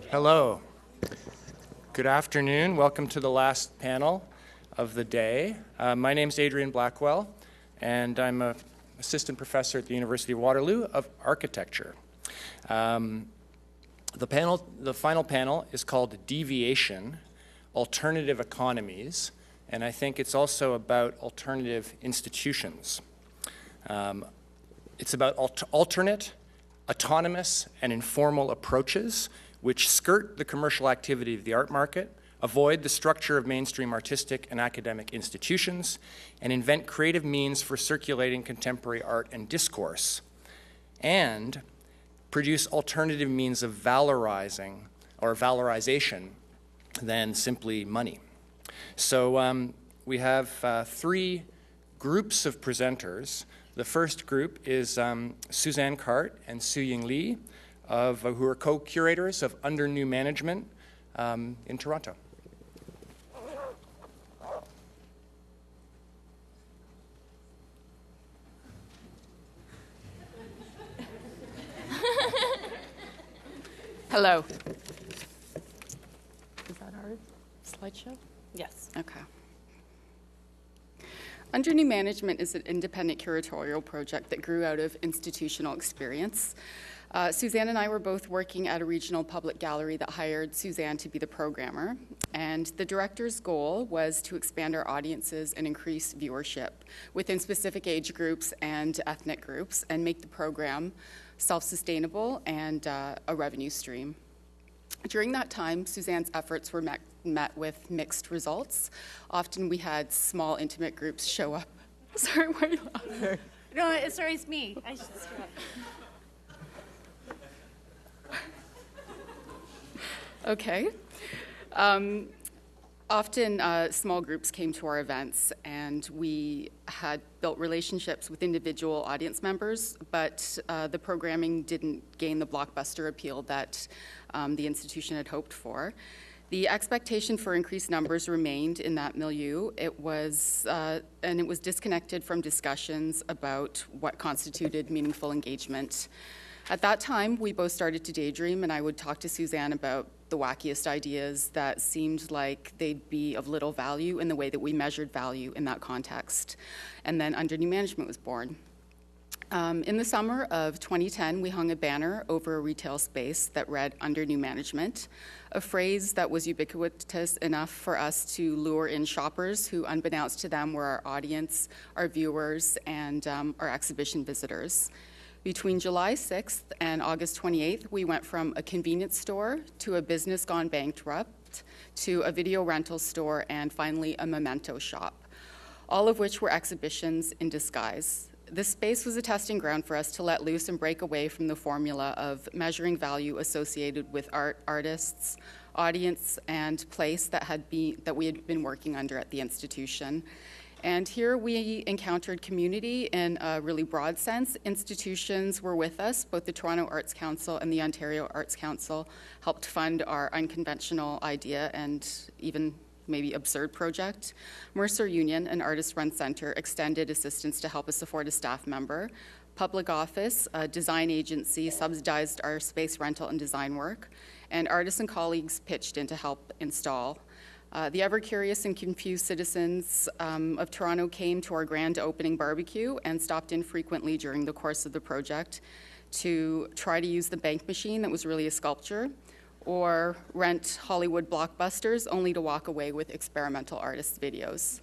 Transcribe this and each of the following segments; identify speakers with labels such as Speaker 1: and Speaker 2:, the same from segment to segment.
Speaker 1: Hello. Good afternoon. Welcome to the last panel of the day. My name is Adrian Blackwell, and I'm an assistant professor at the University of Waterloo of Architecture. The final panel is called Deviation, Alternative Economies, and I think it's also about alternative institutions. It's about alternate, autonomous, and informal approaches which skirt the commercial activity of the art market, avoid the structure of mainstream artistic and academic institutions, and invent creative means for circulating contemporary art and discourse, and produce alternative means of valorizing or valorization than simply money. So we have three groups of presenters. The first group is Suzanne Carte and Su-Ying who are co-curators of Under New Management in Toronto.
Speaker 2: Hello. Is that our slideshow?
Speaker 3: Yes.
Speaker 2: Okay. Under New Management is an independent curatorial project that grew out of institutional experience. Suzanne and I were both working at a regional public gallery that hired Suzanne to be the programmer, and the director's goal was to expand our audiences and increase viewership within specific age groups and ethnic groups and make the program self-sustainable and a revenue stream. During that time, Suzanne's efforts were met with mixed results. Often we had small, intimate groups show up. Sorry, why are you laughing?
Speaker 3: No, sorry, it's me. I should stop.
Speaker 2: Okay. Often small groups came to our events, and we had built relationships with individual audience members, but the programming didn't gain the blockbuster appeal that the institution had hoped for. The expectation for increased numbers remained in that milieu. It was disconnected from discussions about what constituted meaningful engagement. At that time, we both started to daydream, and I would talk to Suzanne about the wackiest ideas that seemed like they'd be of little value in the way that we measured value in that context. And then Under New Management was born. In the summer of 2010, we hung a banner over a retail space that read Under New Management, a phrase that was ubiquitous enough for us to lure in shoppers who, unbeknownst to them, were our audience, our viewers, and our exhibition visitors. Between July 6th and August 28th, we went from a convenience store to a business gone bankrupt to a video rental store and finally a memento shop, all of which were exhibitions in disguise. This space was a testing ground for us to let loose and break away from the formula of measuring value associated with art, artists, audience, and place that we had been working under at the institution. And here we encountered community in a really broad sense. Institutions were with us. Both the Toronto Arts Council and the Ontario Arts Council helped fund our unconventional idea and even maybe absurd project. Mercer Union, an artist-run centre, extended assistance to help us afford a staff member. Public Office, a design agency, subsidized our space rental and design work. And artists and colleagues pitched in to help install. The ever-curious and confused citizens of Toronto came to our grand opening barbecue and stopped in frequently during the course of the project to try to use the bank machine that was really a sculpture, or rent Hollywood blockbusters only to walk away with experimental artist videos.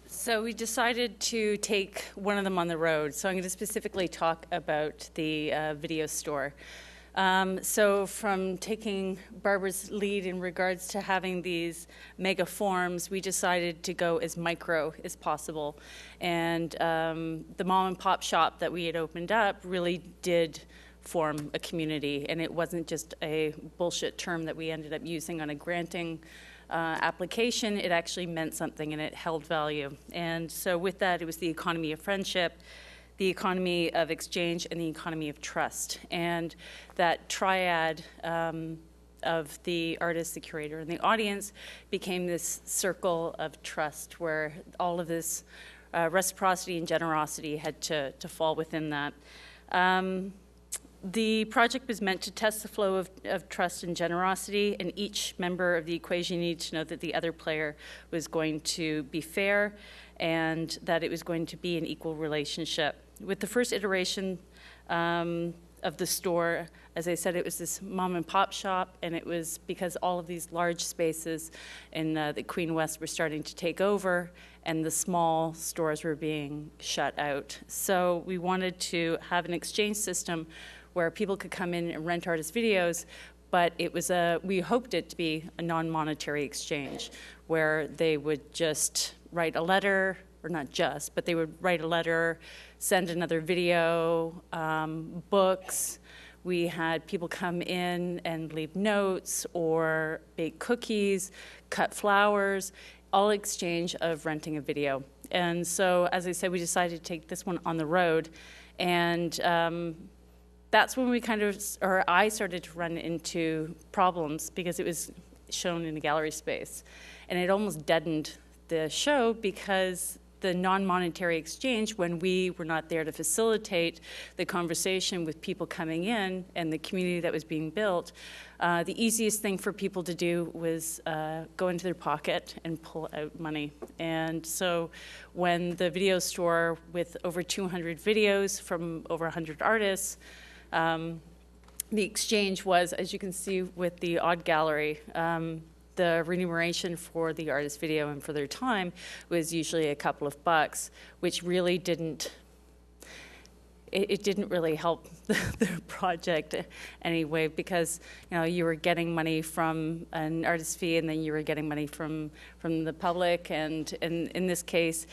Speaker 3: So we decided to take one of them on the road. So I'm going to specifically talk about the video store. So from taking Barbara's lead in regards to having these mega forms, we decided to go as micro as possible. And the mom and pop shop that we had opened up really did form a community. And it wasn't just a bullshit term that we ended up using on a granting application. It actually meant something and it held value. And so with that, it was the economy of friendship, the economy of exchange, and the economy of trust. And that triad of the artist, the curator, and the audience became this circle of trust where all of this reciprocity and generosity had to fall within that. The project was meant to test the flow of trust and generosity, and each member of the equation needed to know that the other player was going to be fair and that it was going to be an equal relationship. With the first iteration of the store, as I said, it was this mom and pop shop, and it was because all of these large spaces in the Queen West were starting to take over, and the small stores were being shut out. So we wanted to have an exchange system where people could come in and rent artist videos, but it was we hoped it to be a non-monetary exchange, where they would just write a letter, or not just, but they would write a letter, send another video, books. We had people come in and leave notes or bake cookies, cut flowers, all exchange of renting a video. And so, as I said, we decided to take this one on the road, and that's when I started to run into problems because it was shown in the gallery space. And it almost deadened the show because the non-monetary exchange, when we were not there to facilitate the conversation with people coming in and the community that was being built, the easiest thing for people to do was go into their pocket and pull out money. And so when the video store with over 200 videos from over 100 artists, the exchange was, as you can see with the Art Gallery, the remuneration for the artist video and for their time was usually a couple of bucks, which really didn't really help the project anyway, because you were getting money from an artist fee, and then you were getting money from the public, and in this case,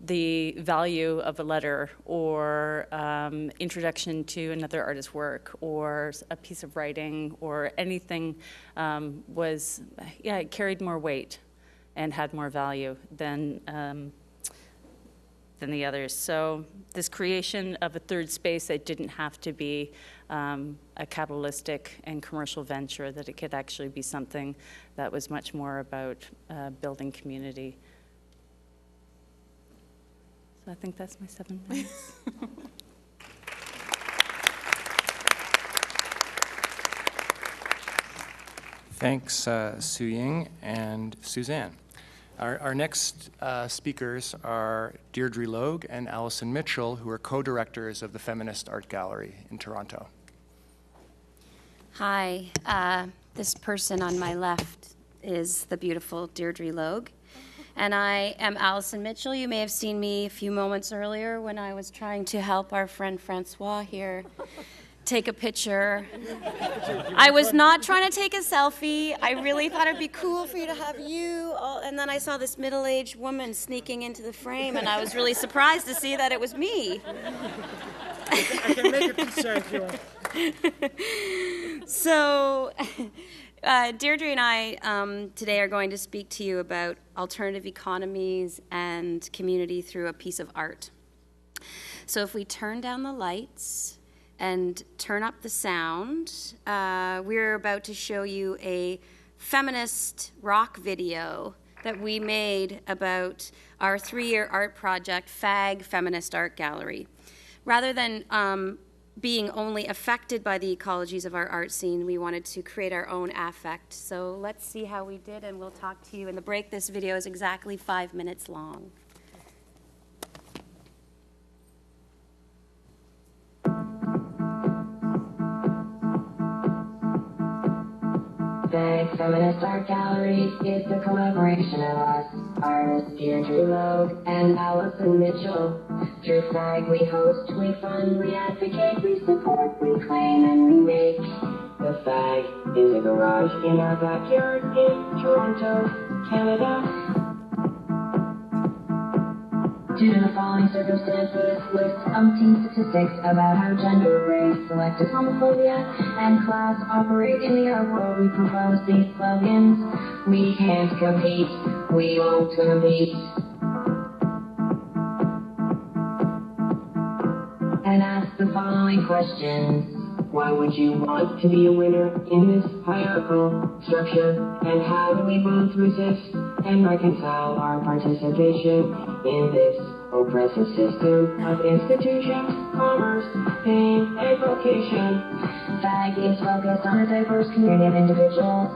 Speaker 3: the value of a letter or introduction to another artist's work or a piece of writing or anything it carried more weight and had more value than the others. So this creation of a third space that didn't have to be a capitalistic and commercial venture, that it could actually be something that was much more about building community. So I think that's my 7 minutes.
Speaker 1: Thanks, Su-Ying and Suzanne. Our next speakers are Deirdre Logue and Allyson Mitchell, who are co-directors of the Feminist Art Gallery in Toronto.
Speaker 4: Hi, this person on my left is the beautiful Deirdre Logue. And I am Allyson Mitchell. You may have seen me a few moments earlier when I was trying to help our friend Francois here take a picture. I was not trying to take a selfie. I really thought it'd be cool for you to have you all. And then I saw this middle-aged woman sneaking into the frame, and I was really surprised to see that it was me.
Speaker 5: I can make a picture if you want.
Speaker 4: So, Deirdre and I today are going to speak to you about alternative economies and community through a piece of art. So if we turn down the lights and turn up the sound, we're about to show you a feminist rock video that we made about our 3-year art project, FAG, Feminist Art Gallery. Rather than being only affected by the ecologies of our art scene, we wanted to create our own affect. So let's see how we did, and we'll talk to you in the break. This video is exactly 5 minutes long.
Speaker 6: FAG, Feminist Art Gallery, is the collaboration of us, artists Deirdre Logue and Allyson Mitchell. Through FAG we host, we fund, we advocate, we support, we claim, and we make. The FAG is a garage in our backyard in Toronto, Canada. Due to the following circumstances, list umpteen statistics about how gender, race, selective homophobia, and class operate in the art world. We propose these slogans: we can't compete, we won't compete. And ask the following questions. Why would you want to be a winner in this hierarchical structure? And how do we both resist and reconcile our participation in this oppressive system of institutions, commerce, pain, and vocation. FAG is focused on a diverse community of individuals.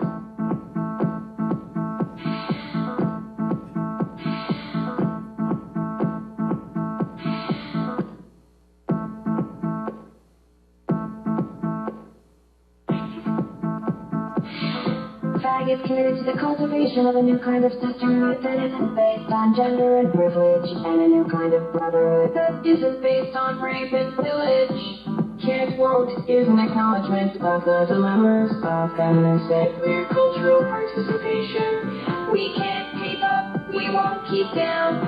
Speaker 6: FAG is committed to the cultivation of a new kind of sisterhood that isn't based on gender and privilege, and a new kind of brotherhood that isn't based on rape and pillage. Can't won't is an acknowledgement of the dilemmas of feminist and queer cultural participation. We can't keep up, we won't keep down.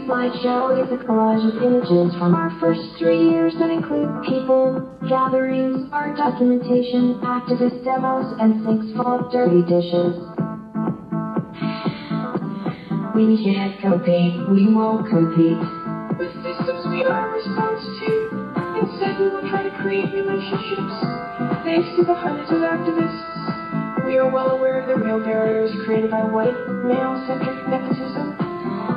Speaker 6: Slideshow is a collage of images from our first 3 years that include people, gatherings, art documentation, activist demos, and sinks full of dirty dishes. We can't compete, we won't compete with systems we are a response to. Instead, we will try to create relationships. Thanks to the hundreds of activists, we are well aware of the real barriers created by white, male-centric nepotism.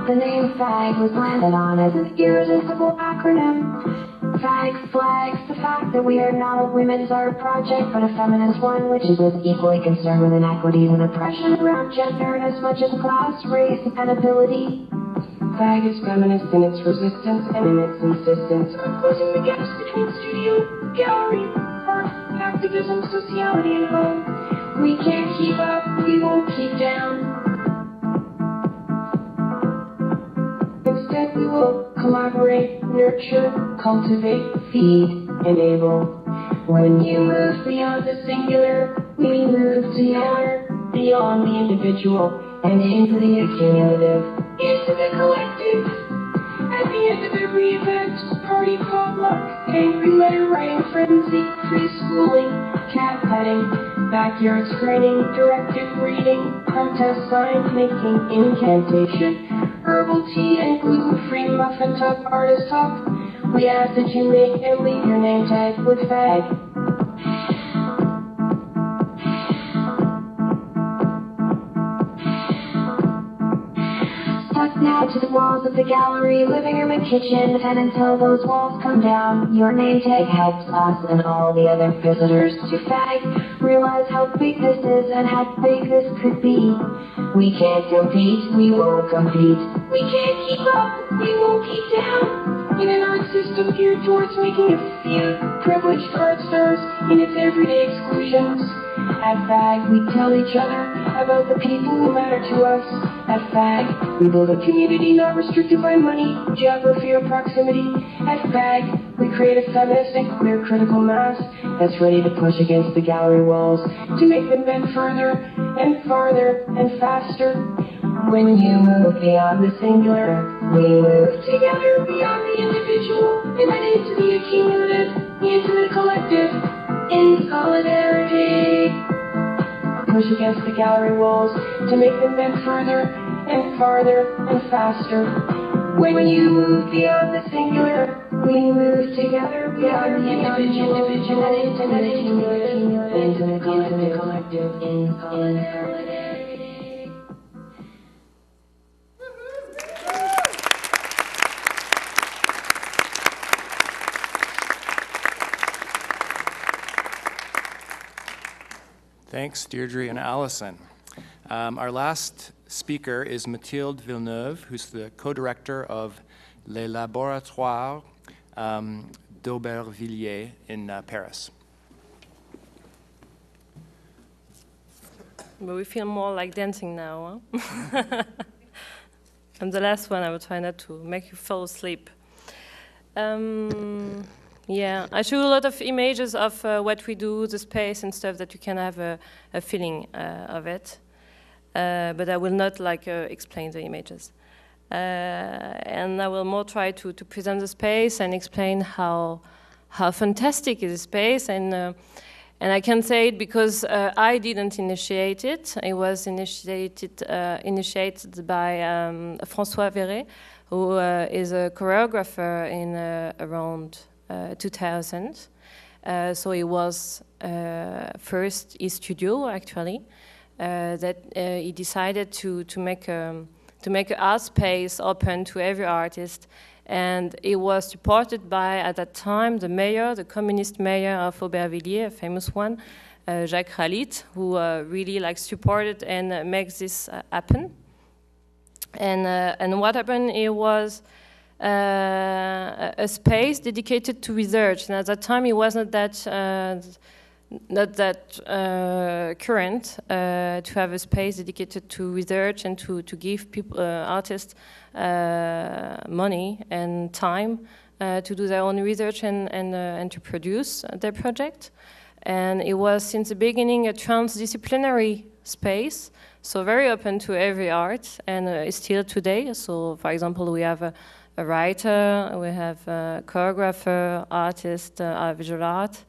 Speaker 6: The name FAG was landed on as an irresistible acronym. FAG flags the fact that we are not a women's art project, but a feminist one, which is as equally concerned with inequities and oppression around gender as much as class, race, and ability. FAG is feminist in its resistance and in its insistence on closing the gaps between studio, gallery, art, activism, sociality, and home. We can't keep up, we won't keep down. Instead, we will collaborate, nurture, cultivate, feed, enable. When you move beyond the singular, we move together, beyond the individual, and into the accumulative, into the collective. At the end of every event, party potluck, angry letter writing frenzy, free schooling, cat petting, backyard screening, directed reading, protest sign making, incantation, herbal tea and gluten-free muffin top artist top. We ask that you make and leave your name tag with FAG. Stuck now to the walls of the gallery, living room and kitchen, and until those walls come down, your name tag helps us and all the other visitors to FAG realize how big this is and how big this could be. We can't compete, we won't compete. We can't keep up, we won't keep down. In an art system geared towards making a few privileged art stars in its everyday exclusions. At FAG, we tell each other about the people who matter to us. At FAG, we build a community not restricted by money, geography, or proximity. At FAG, we create a feminist and queer critical mass that's ready to push against the gallery walls to make them bend further and farther and faster. When you move beyond the singular, we move together beyond the individual and then into the accumulative, into the collective, in solidarity. Push against the gallery walls to make them bend further and farther and faster. When you move beyond the singular, we move together beyond the individual and into the collective, in solidarity.
Speaker 1: Thanks, Deirdre and Allyson. Our last speaker is Mathilde Villeneuve, who's the co-director of Les Laboratoires d'Aubervilliers in Paris.
Speaker 7: But we feel more like dancing now, huh? I'm the last one. I will try not to make you fall asleep. Yeah, I show a lot of images of what we do, the space and stuff, that you can have a feeling of it. But I will not explain the images. And I will more try to present the space and explain how fantastic is the space. And I can say it because I didn't initiate it. It was initiated by François Verret, who is a choreographer in around 2000. So it was first his studio, actually, that he decided to make an art space open to every artist. And it was supported by, at that time, the mayor, the communist mayor of Aubervilliers, a famous one, Jacques Ralit, who really supported and makes this happen. And what happened, it was a space dedicated to research. And at that time, it was not that current to have a space dedicated to research and to give people, artists money and time to do their own research and to produce their project. And it was, since the beginning, a transdisciplinary space, so very open to every art, and still today. So, for example, we have a writer, we have a choreographer, artist, visual art,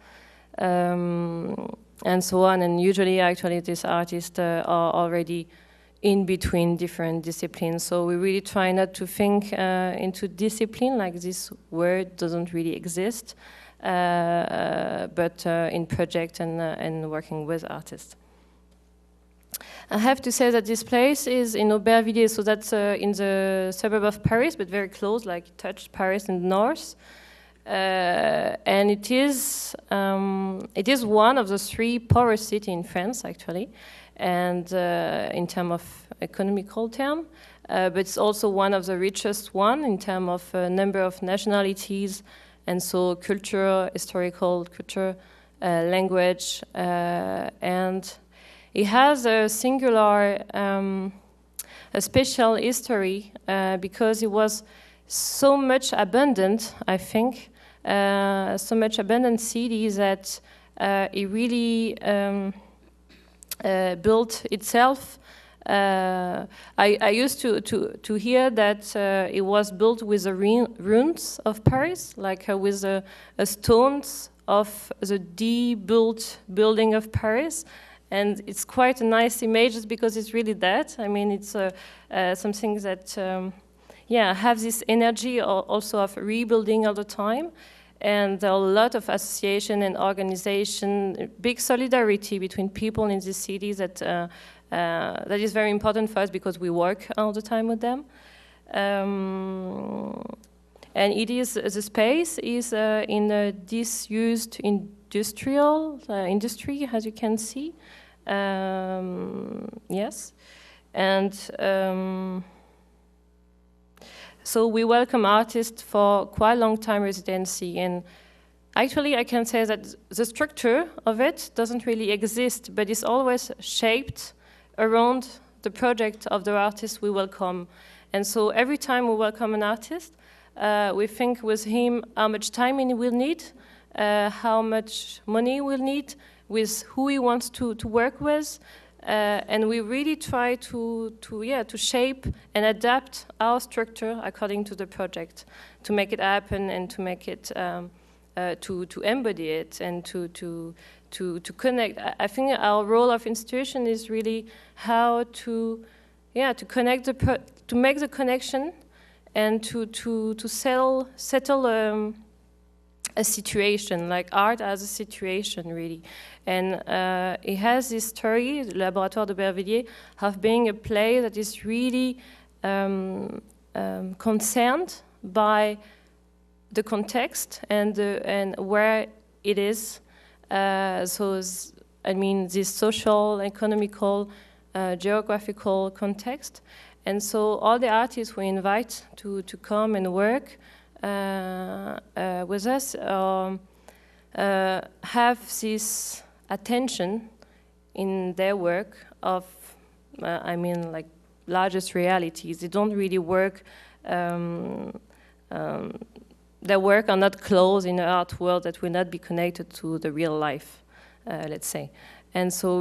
Speaker 7: and so on. And usually, actually, these artists are already in between different disciplines. So we really try not to think into discipline, like this word doesn't really exist, but in project and working with artists. I have to say that this place is in Aubervilliers, so that's in the suburb of Paris, but very close, like touched Paris in the north. And it is one of the 3 poorest cities in France, actually, and in terms of economical term, but it's also one of the richest one in terms of number of nationalities, and so culture, historical culture, language, and it has a singular, a special history because it was so much abundant, I think, so much abundant city that it really built itself. I used to hear that it was built with the ruins of Paris, like with the stones of the de-built building of Paris. And it's quite a nice image because it's really that. I mean, it's something that, have this energy also of rebuilding all the time. And a lot of association and organization, big solidarity between people in this city that is very important for us because we work all the time with them. And it is, the space is in a disused industrial industry, as you can see. Yes. And so we welcome artists for quite a long time residency. And actually, I can say that the structure of it doesn't really exist, but it's always shaped around the project of the artist we welcome. And so every time we welcome an artist, we think with him how much time he will need, how much money he will need, with who he wants to work with, and we really try to shape and adapt our structure according to the project, to make it happen and to make it to embody it and to connect. I think our role of institution is really how to connect to make the connection and to settle a situation, like art as a situation, really. And it has this story, the Laboratoire d'Aubervilliers, of being a play that is really concerned by the context and where it is. This social, economical, geographical context. And so all the artists we invite to come and work with us have this attention in their work of, largest realities. They don't really work, their work are not closed in an art world that will not be connected to the real life, let's say. And so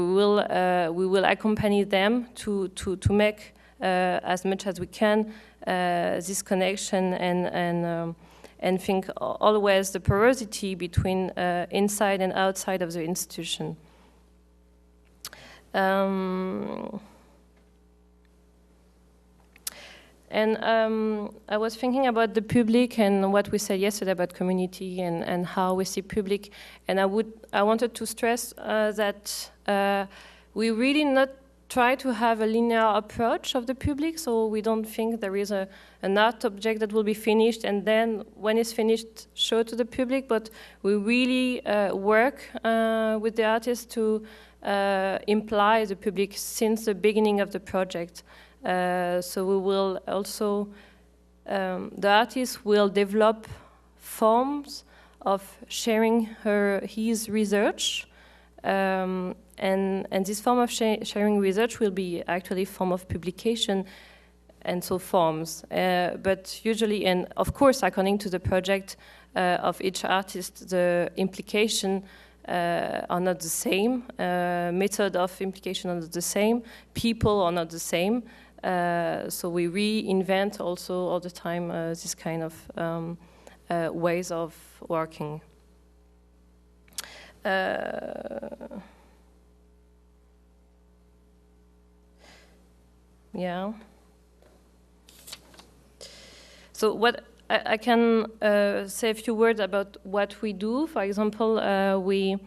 Speaker 7: we will accompany them to make as much as we can this connection and think always the porosity between inside and outside of the institution. And I was thinking about the public and what we said yesterday about community and how we see public. And I wanted to stress that we really not try to have a linear approach of the public, so we don't think there is an art object that will be finished and then when it's finished show to the public, but we really work with the artist to imply the public since the beginning of the project. So we will also, the artist will develop forms of sharing his research, and this form of sharing research will be actually a form of publication, and so forms. But usually, and of course, according to the project of each artist, the implication are not the same, method of implication are not the same, people are not the same. So we reinvent also all the time this kind of ways of working. Yeah. So what I can say a few words about what we do. For example, we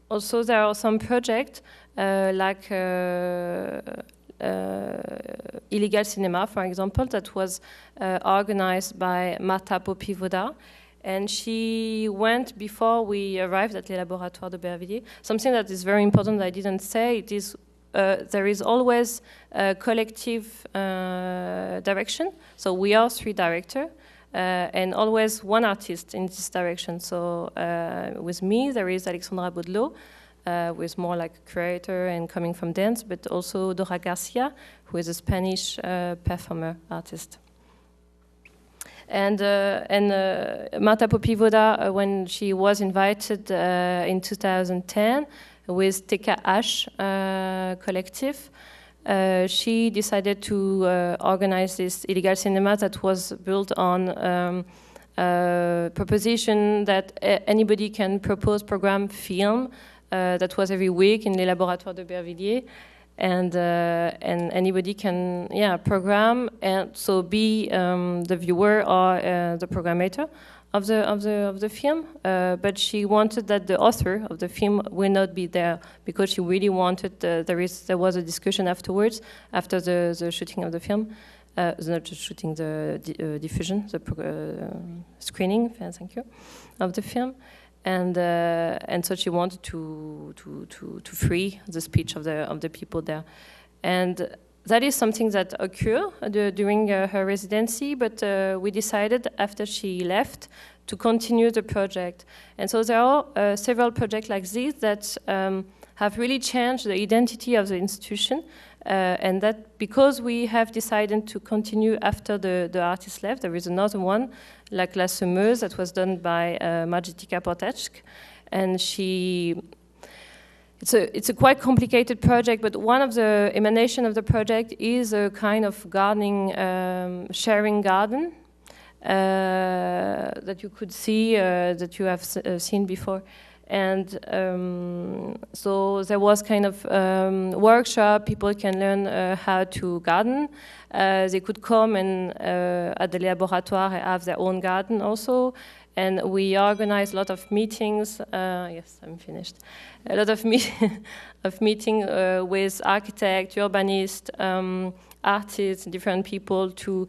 Speaker 7: also there are some projects like illegal cinema, for example, that was organized by Marta Popivoda. And she went before we arrived at the Laboratoire de Aubervilliers. Something that is very important that I didn't say, it is there is always a collective direction. So we are 3 directors and always one artist in this direction. So with me, there is Alexandra Baudelot, who is more like a curator and coming from dance, but also Dora Garcia, who is a Spanish performer artist. And Marta Popivoda, when she was invited in 2010 with TKH collective, she decided to organize this illegal cinema that was built on proposition that anybody can propose program film that was every week in the Laboratoire de Aubervilliers. And anybody can program and so be the viewer or the programmator of the film. But she wanted that the author of the film will not be there because she really wanted there was a discussion afterwards after the shooting of the film, not the shooting, the diffusion, the screening. Thank you, of the film. And so she wanted to free the speech of the people there, and that is something that occurred during her residency. But we decided after she left to continue the project, and so there are several projects like this that have really changed the identity of the institution. And that because we have decided to continue after the artist left, there is another one, like La Semeuse, that was done by Margitica Porteczk. And it's a quite complicated project, but one of the emanation of the project is a kind of gardening, sharing garden that you could see, that you have seen before. And so there was kind of workshop, people can learn how to garden. They could come and at the Laboratoire have their own garden also. And we organized a lot of meetings, yes, I'm finished. A lot of meetings with architects, urbanists, artists, different people to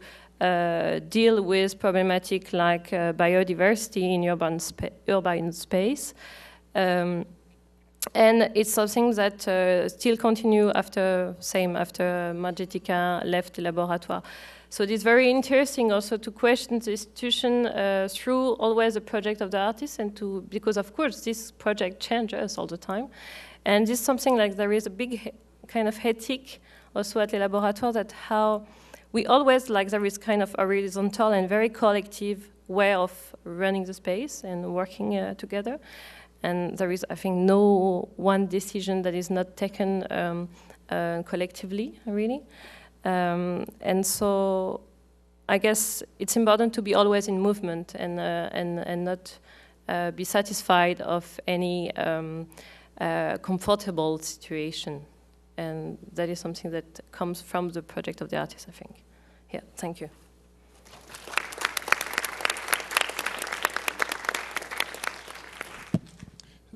Speaker 7: deal with problematic like biodiversity in urban space. And it's something that still continue after Margitica left the Laboratoire. So it is very interesting also to question the institution through always the project of the artist, and because of course this project changes all the time. And this is something like there is a big kind of ethic also at the Laboratoire, that how we always like there is kind of a horizontal and very collective way of running the space and working together. And there is, I think, no one decision that is not taken collectively, really. And so I guess it's important to be always in movement and not be satisfied of any comfortable situation. And that is something that comes from the project of the artist, I think. Yeah, thank you.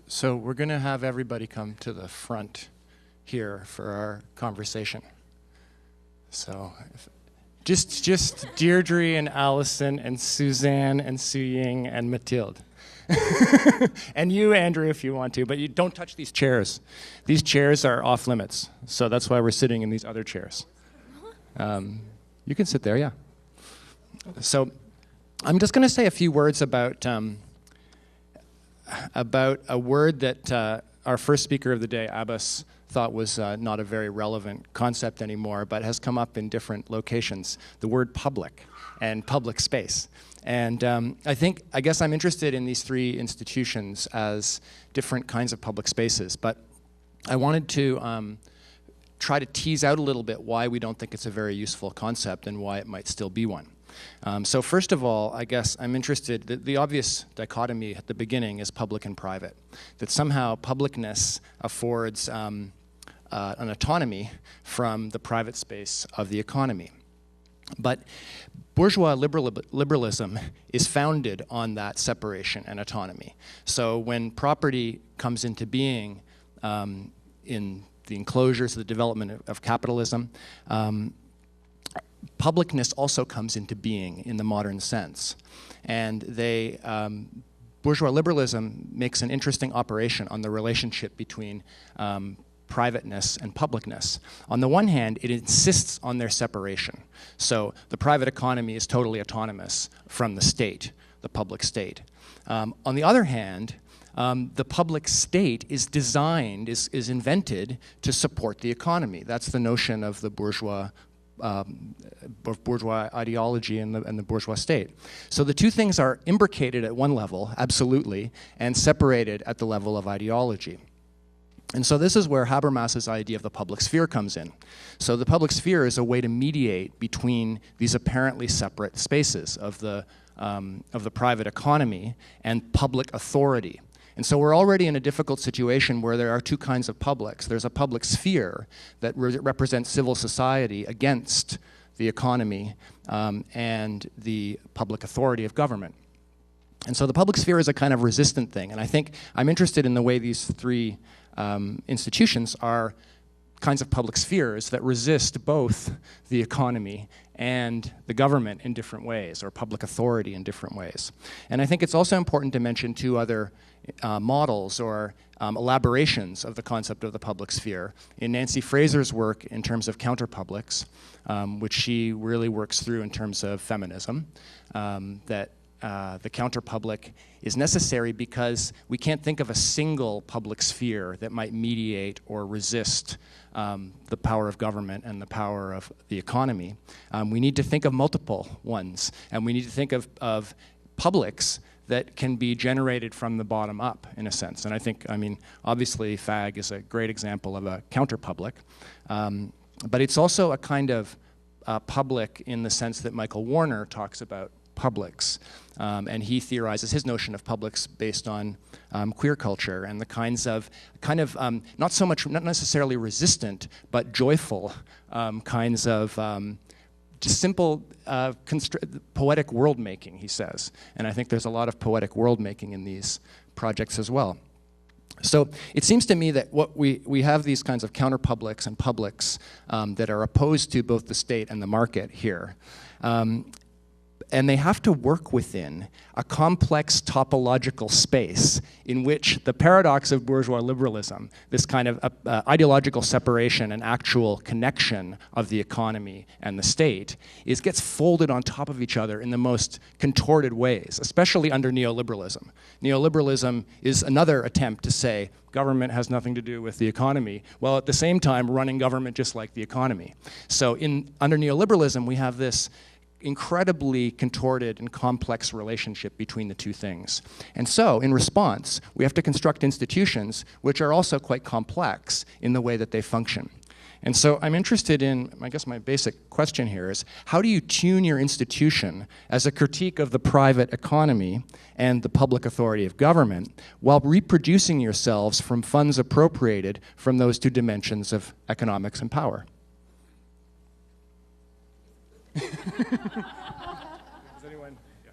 Speaker 1: So we're going to have everybody come to the front here for our conversation. So just Deirdre and Allyson and Suzanne and Su-Ying and Mathilde. And you, Andrew, if you want to, but you don't touch these chairs. These chairs are off limits, so that's why we're sitting in these other chairs. You can sit there, yeah. So I'm just going to say a few words about a word that our first speaker of the day, Abbas, thought was not a very relevant concept anymore, but has come up in different locations, the word public and public space. And I guess I'm interested in these three institutions as different kinds of public spaces, but I wanted to try to tease out a little bit why we don't think it's a very useful concept and why it might still be one. So first of all, I guess I'm interested, the obvious dichotomy at the beginning is public and private, that somehow publicness affords an autonomy from the private space of the economy. But bourgeois liberalism is founded on that separation and autonomy. So when property comes into being in the enclosures of the development of capitalism, publicness also comes into being in the modern sense. And bourgeois liberalism makes an interesting operation on the relationship between privateness and publicness. On the one hand, it insists on their separation. So the private economy is totally autonomous from the state, the public state. On the other hand, the public state is designed, is invented to support the economy. That's the notion of the bourgeois ideology and the bourgeois state. So the two things are imbricated at one level, absolutely, and separated at the level of ideology. And so this is where Habermas's idea of the public sphere comes in. So the public sphere is a way to mediate between these apparently separate spaces of the private economy and public authority. And so we're already in a difficult situation where there are two kinds of publics. There's a public sphere that represents civil society against the economy and the public authority of government. And so the public sphere is a kind of resistant thing. And I think I'm interested in the way these three institutions are kinds of public spheres that resist both the economy and the government in different ways, or public authority in different ways. And I think it's also important to mention two other models or elaborations of the concept of the public sphere. In Nancy Fraser's work in terms of counterpublics, which she really works through in terms of feminism, that the counterpublic is necessary because we can't think of a single public sphere that might mediate or resist the power of government and the power of the economy. We need to think of multiple ones, and we need to think of publics that can be generated from the bottom up, in a sense. And I mean, obviously FAG is a great example of a counterpublic, but it's also a kind of public in the sense that Michael Warner talks about publics. And he theorizes his notion of publics based on queer culture and the kinds of, not necessarily resistant, but joyful kinds of just simple poetic world making, he says. And I think there's a lot of poetic world making in these projects as well. So it seems to me that what we have these kinds of counterpublics and publics that are opposed to both the state and the market here. And they have to work within a complex topological space in which the paradox of bourgeois liberalism, this kind of ideological separation and actual connection of the economy and the state, gets folded on top of each other in the most contorted ways, especially under neoliberalism. Neoliberalism is another attempt to say government has nothing to do with the economy, while at the same time running government just like the economy. So under neoliberalism, we have this incredibly contorted and complex relationship between the two things. And so, in response, we have to construct institutions which are also quite complex in the way that they function. And so I'm interested in, I guess my basic question here is, how do you tune your institution as a critique of the private economy and the public authority of government while reproducing yourselves from funds appropriated from those two dimensions of economics and power? anyone? Yeah.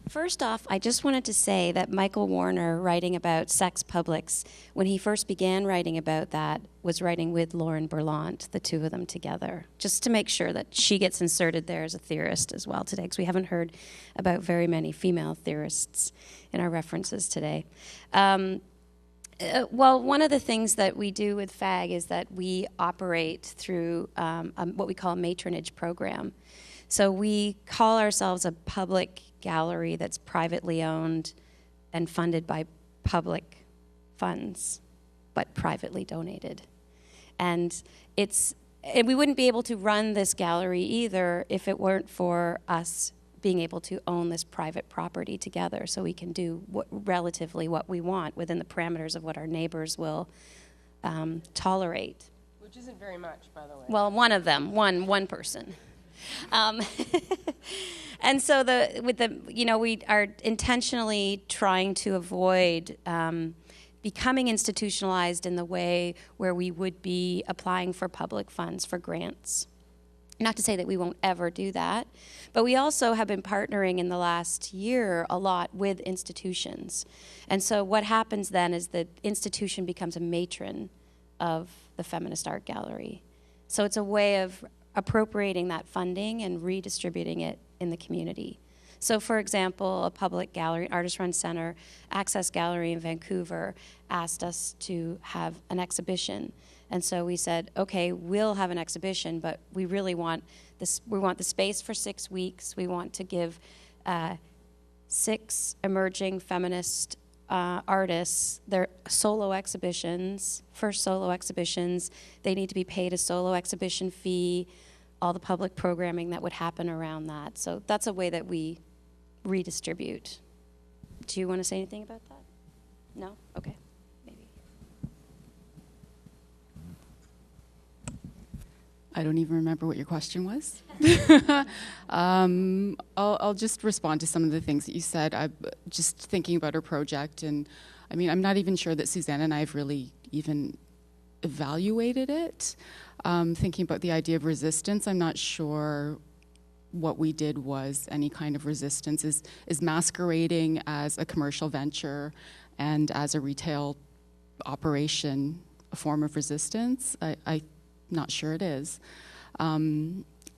Speaker 4: First off, I just wanted to say that Michael Warner, writing about sex publics, when he first began writing about that, was writing with Lauren Berlant, the two of them together, just to make sure that she gets inserted there as a theorist as well today, because we haven't heard about very many female theorists in our references today. Well, one of the things that we do with FAG is that we operate through what we call a matronage program. So we call ourselves a public gallery that's privately owned and funded by public funds, but privately donated. And we wouldn't be able to run this gallery either if it weren't for us being able to own this private property together, so we can do relatively what we want within the parameters of what our neighbors will tolerate.
Speaker 7: Which isn't very much, by the way.
Speaker 4: Well, one of them, one person. And so we are intentionally trying to avoid becoming institutionalized in the way where we would be applying for public funds for grants. Not to say that we won't ever do that, but we also have been partnering in the last year a lot with institutions. And so what happens then is the institution becomes a matron of the Feminist Art Gallery. So it's a way of appropriating that funding and redistributing it in the community. So for example, a public gallery, Harbourfront Centre, Access Gallery in Vancouver, asked us to have an exhibition. And so we said, okay, we'll have an exhibition, but we really want this. We want the space for 6 weeks. We want to give 6 emerging feminist artists their solo exhibitions, first solo exhibitions. They need to be paid a solo exhibition fee, all the public programming that would happen around that. So that's a way that we redistribute. Do you want to say anything about that? No? Okay.
Speaker 8: I don't even remember what your question was. I'll just respond to some of the things that you said. I'm just thinking about our project, and I mean, I'm not even sure that Suzanne and I have really even evaluated it. Thinking about the idea of resistance, I'm not sure what we did was any kind of resistance. Is masquerading as a commercial venture and as a retail operation a form of resistance? I'm not sure it is.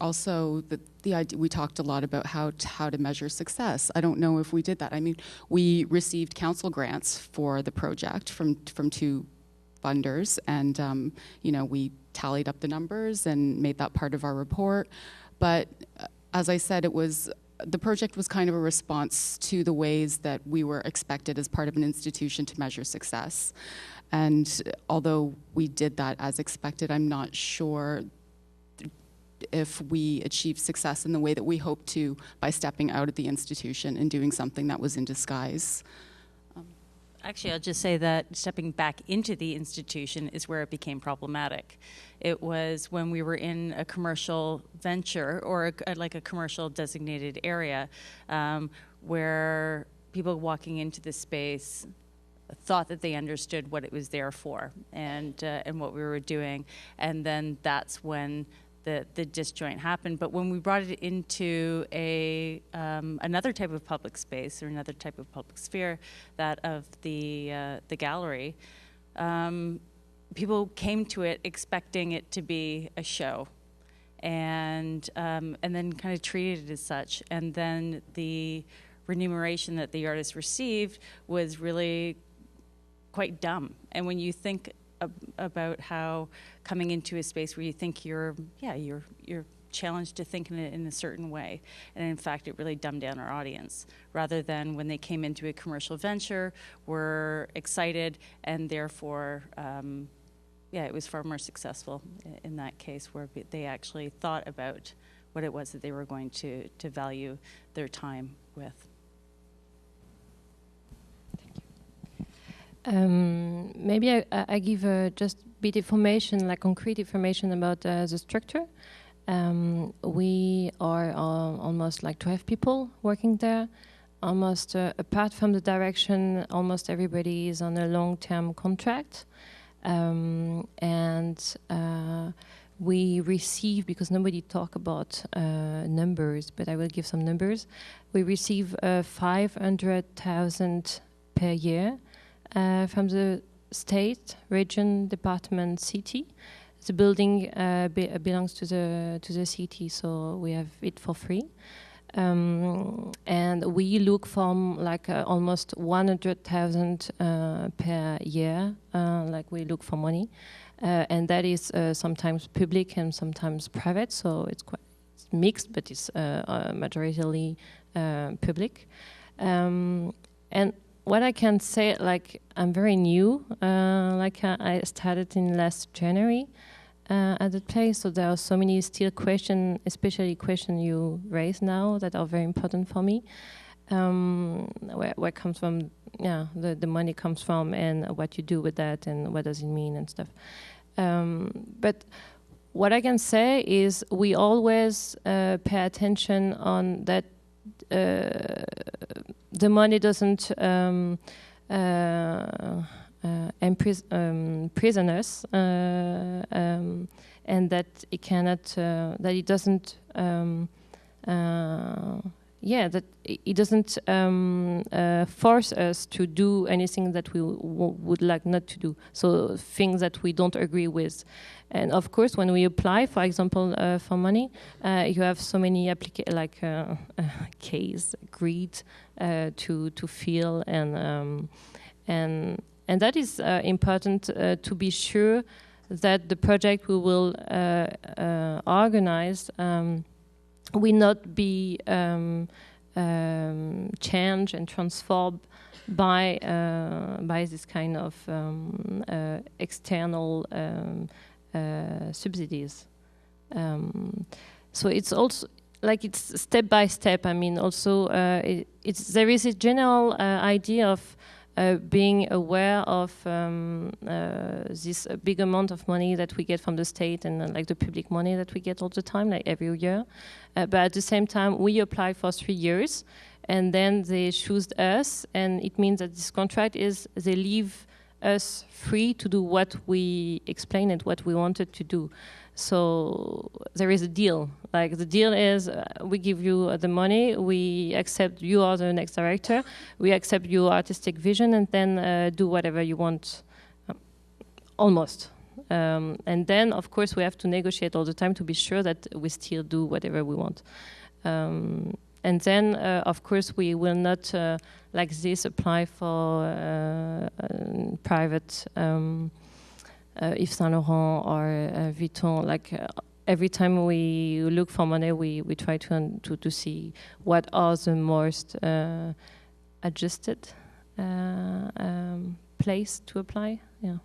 Speaker 8: Also, the idea, we talked a lot about how to measure success. I don't know if we did that. I mean, we received council grants for the project from 2 funders, and we tallied up the numbers and made that part of our report. But as I said, the project was kind of a response to the ways that we were expected as part of an institution to measure success. And although we did that as expected, I'm not sure if we achieved success in the way that we hoped to by stepping out of the institution and doing something that was in disguise.
Speaker 3: Actually, I'll just say that stepping back into the institution is where it became problematic. It was when we were in a commercial venture or like a commercial designated area where people walking into the space thought that they understood what it was there for and what we were doing, and then that's when the disjoint happened. But when we brought it into another type of public space or another type of public sphere, that of the gallery, people came to it expecting it to be a show, and then kind of treated it as such, and then the remuneration that the artist received was really quite dumb. And when you think about how coming into a space where you think you're challenged to think in a certain way, and in fact it really dumbed down our audience, rather than when they came into a commercial venture, were excited, and therefore it was far more successful in that case, where they actually thought about what it was that they were going to value their time with.
Speaker 7: Maybe I give just bit information, like concrete information about the structure. We are almost like 12 people working there. Almost apart from the direction, almost everybody is on a long-term contract. And we receive, because nobody talk about numbers, but I will give some numbers. We receive 500,000 per year from the state, region, department, city. The building belongs to the city, so we have it for free. And we look from like almost 100,000 per year, like we look for money. And that is sometimes public and sometimes private, so it's quite mixed, but it's majoritarily public. And what I can say, like, I'm very new, I started in last January at the place, so there are so many still questions, especially questions you raise now that are very important for me. Where comes from, the money comes from, and what you do with that, and what does it mean and stuff. But what I can say is we always pay attention on that the money doesn't imprison us, and that it cannot, that it doesn't, that it doesn't force us to do anything that we would like not to do. So things that we don't agree with. And of course, when we apply, for example, for money, you have so many case agreed to fill, and that is important to be sure that the project we will organize will not be changed and transformed by this kind of external subsidies. So it's also like it's step by step. I mean, also there is a general idea of being aware of this big amount of money that we get from the state, and like the public money that we get all the time, like every year. But at the same time, we apply for 3 years, and then they choose us, and it means that this contract is they leave us free to do what we explain and what we wanted to do. So there is a deal. Like the deal is we give you the money, we accept you are the next director, we accept your artistic vision, and then do whatever you want, almost. And then, of course, we have to negotiate all the time to be sure that we still do whatever we want. And then, of course, we will not, like this, apply for private Yves Saint Laurent or Vuitton. Like every time we look for money, we try to see what are the most adjusted place to apply. Yeah.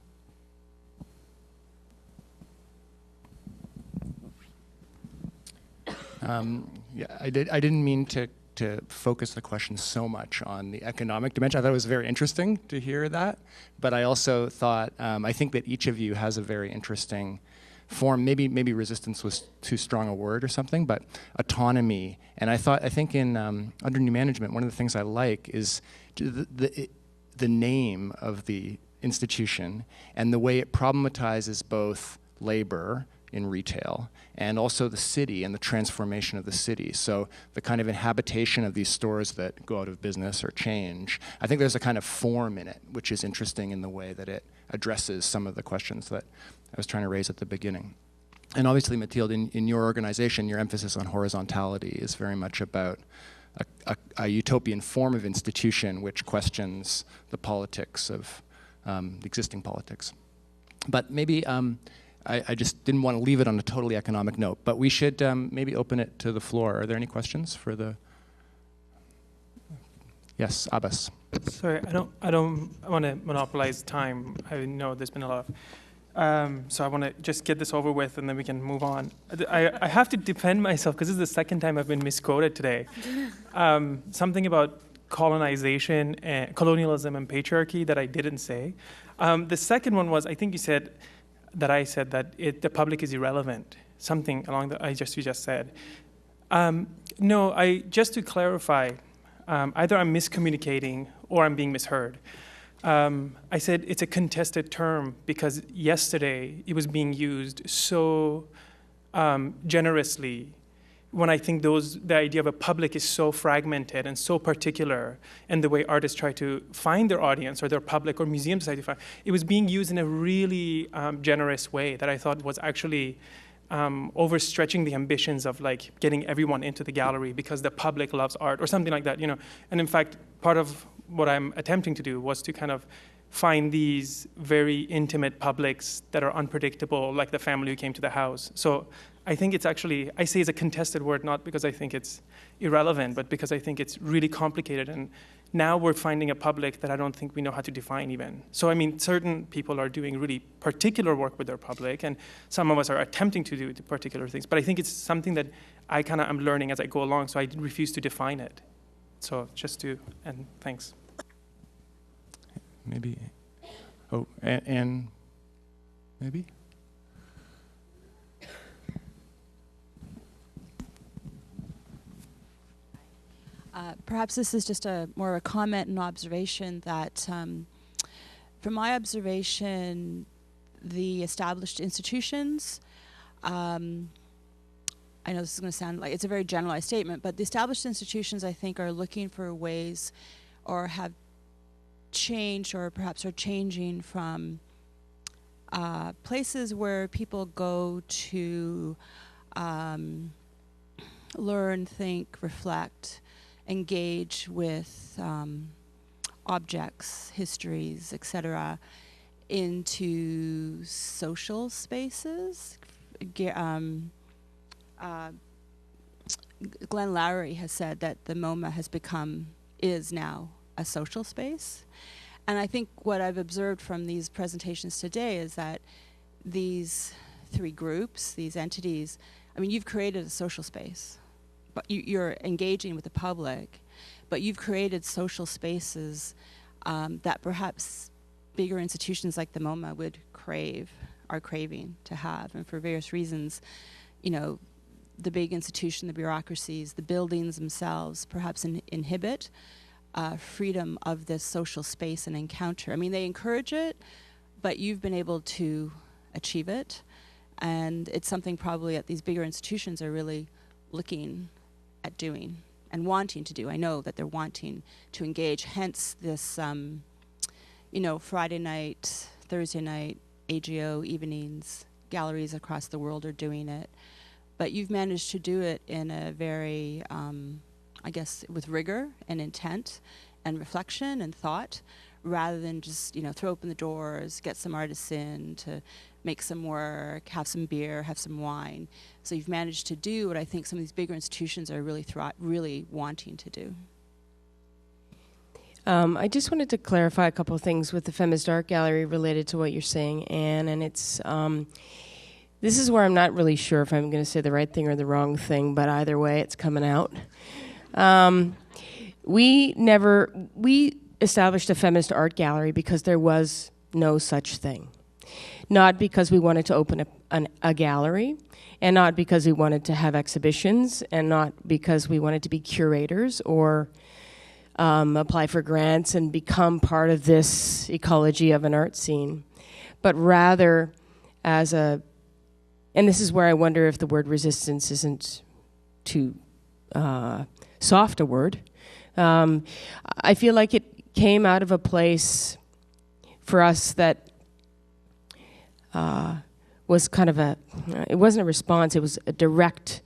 Speaker 1: I didn't mean to focus the question so much on the economic dimension. I thought it was very interesting to hear that, but I also thought I think that each of you has a very interesting form. Maybe resistance was too strong a word or something, but autonomy. And I think in under new management, one of the things I like is the name of the institution and the way it problematizes both labor in retail and also the city and the transformation of the city. So the kind of inhabitation of these stores that go out of business or change, I think there's a kind of form in it which is interesting in the way that it addresses some of the questions that I was trying to raise at the beginning. And obviously, Mathilde, in your organization, your emphasis on horizontality is very much about a utopian form of institution which questions the politics of the existing politics. But maybe I just didn't want to leave it on a totally economic note, but we should maybe open it to the floor. Are there any questions for the? Yes, Abbas.
Speaker 9: Sorry, I don't want to monopolize time. I know there's been a lot of, so I want to just get this over with, and then we can move on. I have to defend myself because this is the second time I've been misquoted today. Something about colonization, and colonialism, and patriarchy that I didn't say. The second one was, I think you said that the public is irrelevant. Something along you just said. No, just to clarify, either I'm miscommunicating or I'm being misheard. I said it's a contested term because yesterday it was being used so generously, when I think the idea of a public is so fragmented and so particular, and the way artists try to find their audience or their public or museums try to find, it was being used in a really generous way that I thought was actually overstretching the ambitions of like getting everyone into the gallery because the public loves art or something like that, you know. And in fact, part of what I'm attempting to do was to kind of find these very intimate publics that are unpredictable, like the family who came to the house. So I think it's actually, I say it's a contested word, not because I think it's irrelevant, but because I think it's really complicated. And now we're finding a public that I don't think we know how to define even. So I mean, certain people are doing really particular work with their public, and some of us are attempting to do particular things. But I think it's something that I kind of am learning as I go along, so I refuse to define it. So just to, and thanks.
Speaker 1: Maybe, oh, and maybe?
Speaker 10: Perhaps this is just more of a comment and observation that, from my observation, the established institutions, I know this is going to sound like it's a very generalized statement, but the established institutions, I think, are looking for ways or have changed or perhaps are changing from places where people go to learn, think, reflect, engage with objects, histories, etc., into social spaces. Glenn Lowry has said that the MoMA is now a social space. And I think what I've observed from these presentations today is that these three groups, these entities, I mean, you've created a social space. But you're engaging with the public, but you've created social spaces that perhaps bigger institutions like the MoMA are craving to have. And for various reasons, you know, the big institution, the bureaucracies, the buildings themselves perhaps inhibit freedom of this social space and encounter. I mean, they encourage it, but you've been able to achieve it. And it's something probably that these bigger institutions are really looking at doing and wanting to do. I know that they're wanting to engage, hence this, you know, Friday night, Thursday night, AGO evenings, galleries across the world are doing it. But you've managed to do it in a very, I guess, with rigor and intent and reflection and thought, rather than just, you know, throw open the doors, get some artists in to make some work, have some beer, have some wine. So you've managed to do what I think some of these bigger institutions are really wanting to do.
Speaker 7: I just wanted to clarify a couple of things with the Feminist Art Gallery related to what you're saying, Anne, and it's, this is where I'm not really sure if I'm going to say the right thing or the wrong thing, but either way, it's coming out. We established a Feminist Art Gallery because there was no such thing. Not because we wanted to open a gallery, and not because we wanted to have exhibitions, and not because we wanted to be curators or apply for grants and become part of this ecology of an art scene, but rather as and this is where I wonder if the word resistance isn't too soft a word. I feel like it came out of a place for us that was kind of it wasn't a response, it was a direct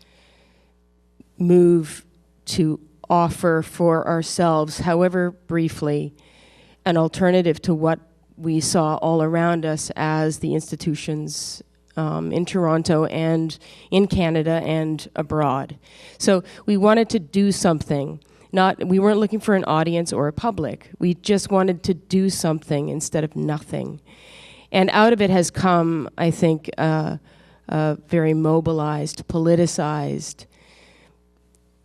Speaker 7: move to offer for ourselves, however briefly, an alternative to what we saw all around us as the institutions in Toronto and in Canada and abroad. So we wanted to do something. We weren't looking for an audience or a public. We just wanted to do something instead of nothing. And out of it has come, I think, a very mobilized, politicized,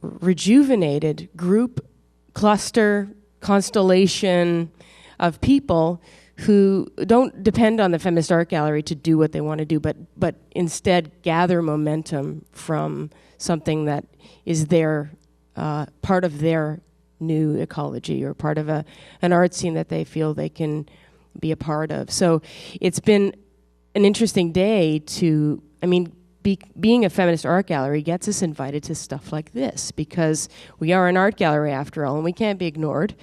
Speaker 7: rejuvenated group, cluster, constellation of people who don't depend on the Feminist Art Gallery to do what they want to do, but instead gather momentum from something that is part of their new ecology or part of an art scene that they feel they can be a part of. So it's been an interesting day to, I mean, being a feminist art gallery gets us invited to stuff like this because we are an art gallery after all, and we can't be ignored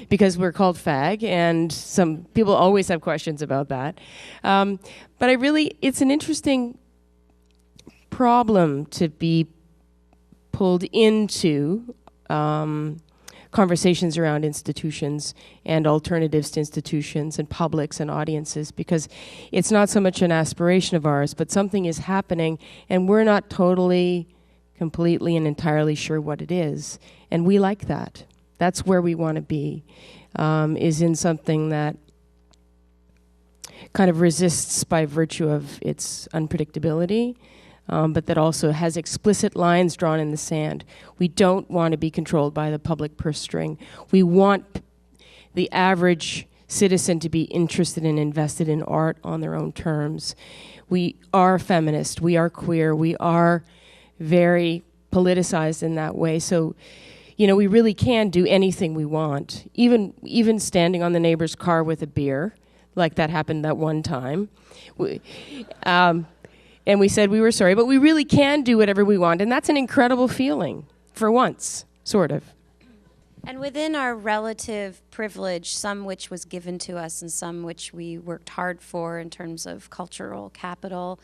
Speaker 7: because we're called FAG, and some people always have questions about that. But it's an interesting problem to be pulled into conversations around institutions and alternatives to institutions and publics and audiences, because it's not so much an aspiration of ours, but something is happening and we're not totally, completely and entirely sure what it is. And we like that. That's where we want to be, is in something that kind of resists by virtue of its unpredictability, but that also has explicit lines drawn in the sand. We don't want to be controlled by the public purse string. We want the average citizen to be interested and invested in art on their own terms. We are feminist, we are queer, we are very politicized in that way. So, you know, we really can do anything we want, even standing on the neighbor's car with a beer, like that happened that one time. And we said we were sorry, but we really can do whatever we want. And that's an incredible feeling, for once, sort of.
Speaker 4: And within our relative privilege, some which was given to us and some which we worked hard for in terms of cultural capital,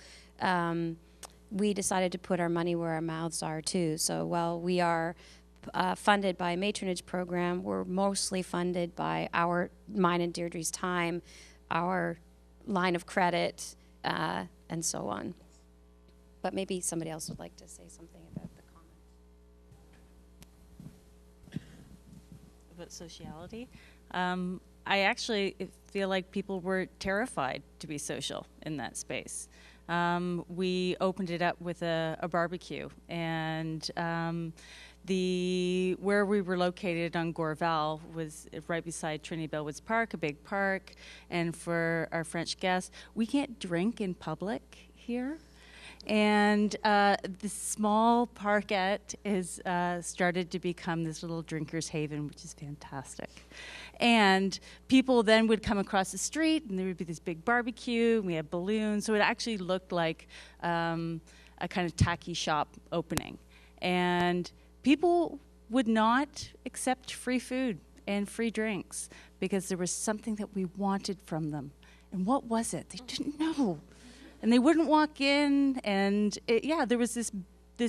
Speaker 4: we decided to put our money where our mouths are, too. So while we are funded by a matronage program, we're mostly funded by mine and Deirdre's time, our line of credit, and so on. But maybe somebody else would like to say something about the comment.
Speaker 3: About sociality. I actually feel like people were terrified to be social in that space. We opened it up with a barbecue, and where we were located on Gorval was right beside Trinity Bellwoods Park, a big park, and for our French guests, we can't drink in public here. And the small parkette is started to become this little drinker's haven, which is fantastic. And people then would come across the street, and there would be this big barbecue, and we had balloons, so it actually looked like a kind of tacky shop opening. And people would not accept free food and free drinks because there was something that we wanted from them. And what was it? They didn't know. And they wouldn't walk in, and there was this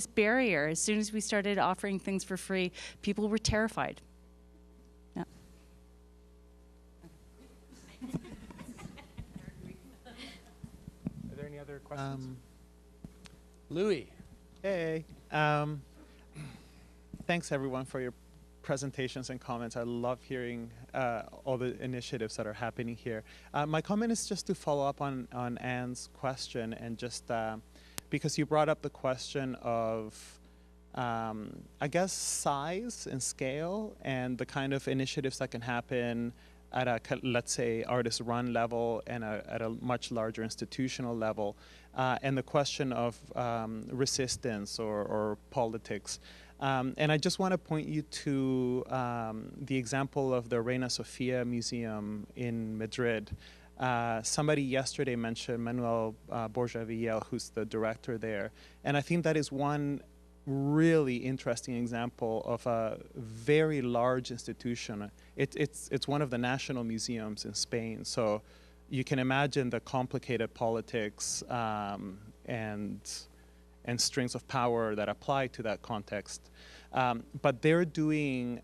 Speaker 3: barrier. As soon as we started offering things for free, people were terrified. Yeah.
Speaker 1: Are there any other questions?
Speaker 11: Louis. Hey. Thanks, everyone, for your presentations and comments. I love hearing all the initiatives that are happening here. My comment is just to follow up on Anne's question, and just because you brought up the question of, I guess, size and scale and the kind of initiatives that can happen at a, let's say, artist-run level and at a much larger institutional level, and the question of resistance or politics. And I just want to point you to the example of the Reina Sofia Museum in Madrid. Somebody yesterday mentioned Manuel Borja Villel, who's the director there. And I think that is one really interesting example of a very large institution. It's one of the national museums in Spain. So you can imagine the complicated politics and strings of power that apply to that context. But they're doing,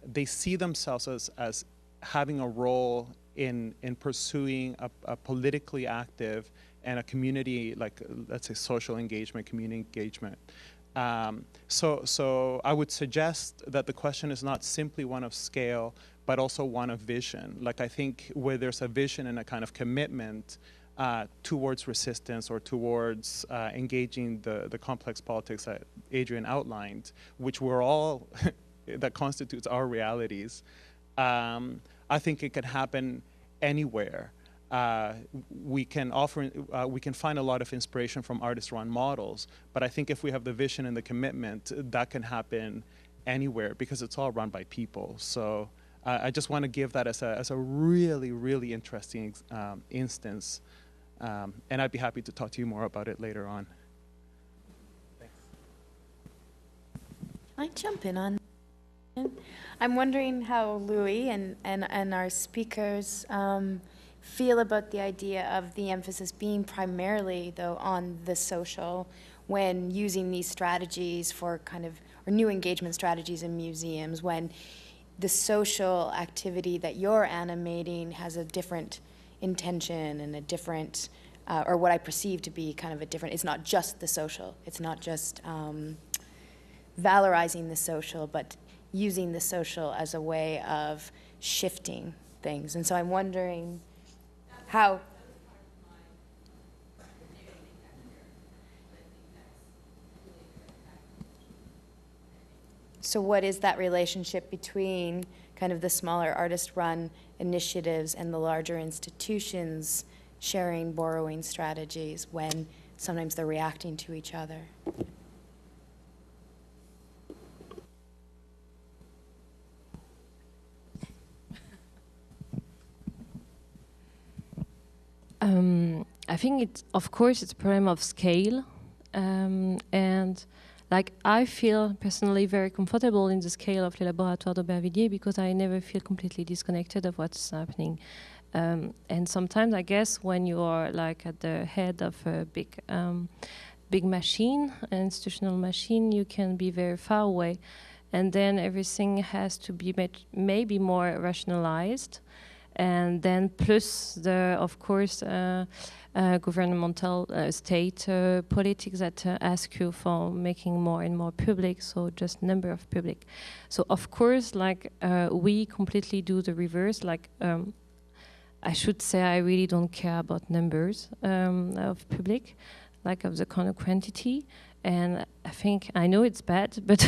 Speaker 11: they see themselves as having a role in pursuing a politically active and a community, like, let's say, social engagement, community engagement. So I would suggest that the question is not simply one of scale, but also one of vision. Like, I think where there's a vision and a kind of commitment towards resistance or towards engaging the complex politics that Adrian outlined, which we're all, that constitutes our realities, I think it could happen anywhere. We can find a lot of inspiration from artist-run models, but I think if we have the vision and the commitment, that can happen anywhere because it's all run by people. So I just want to give that as a really, really interesting instance. And I'd be happy to talk to you more about it later on. Thanks.
Speaker 12: Can I jump in on? I'm wondering how Louis and our speakers feel about the idea of the emphasis being primarily, though, on the social when using these strategies for or new engagement strategies in museums, when the social activity that you're animating has a different intention and a different, or what I perceive to be kind of a different, it's not just the social, it's not just valorizing the social, but using the social as a way of shifting things. And so I'm wondering how... So what is that relationship between kind of the smaller artist-run initiatives and the larger institutions sharing borrowing strategies when sometimes they're reacting to each other?
Speaker 7: I think of course it's a problem of scale, and like I feel personally very comfortable in the scale of the Laboratoire d'Aubervilliers because I never feel completely disconnected of what's happening. And sometimes I guess when you are like at the head of a big machine, an institutional machine, you can be very far away, and then everything has to be maybe more rationalized. And then plus the, of course, governmental state politics that ask you for making more and more public, so just number of public. So of course, like we completely do the reverse. Like I should say, I really don't care about numbers of public, like of the kind of quantity. And I think I know it's bad, but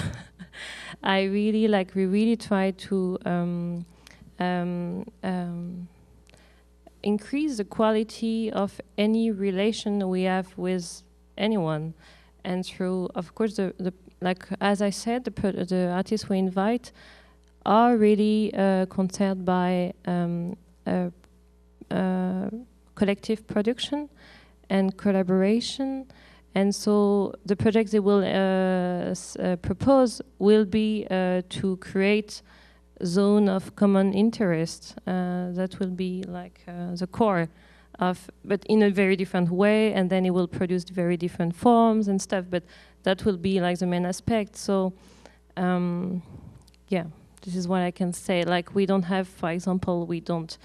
Speaker 7: I really like we really try to. Increase the quality of any relation we have with anyone, and through, of course, the like as I said, the artists we invite are really concerned by collective production and collaboration, and so the projects they will propose will be to create zone of common interest that will be like the core of, but in a very different way, and then it will produce very different forms and stuff, but that will be like the main aspect. So yeah, this is what I can say. Like we don't have, for example, we don't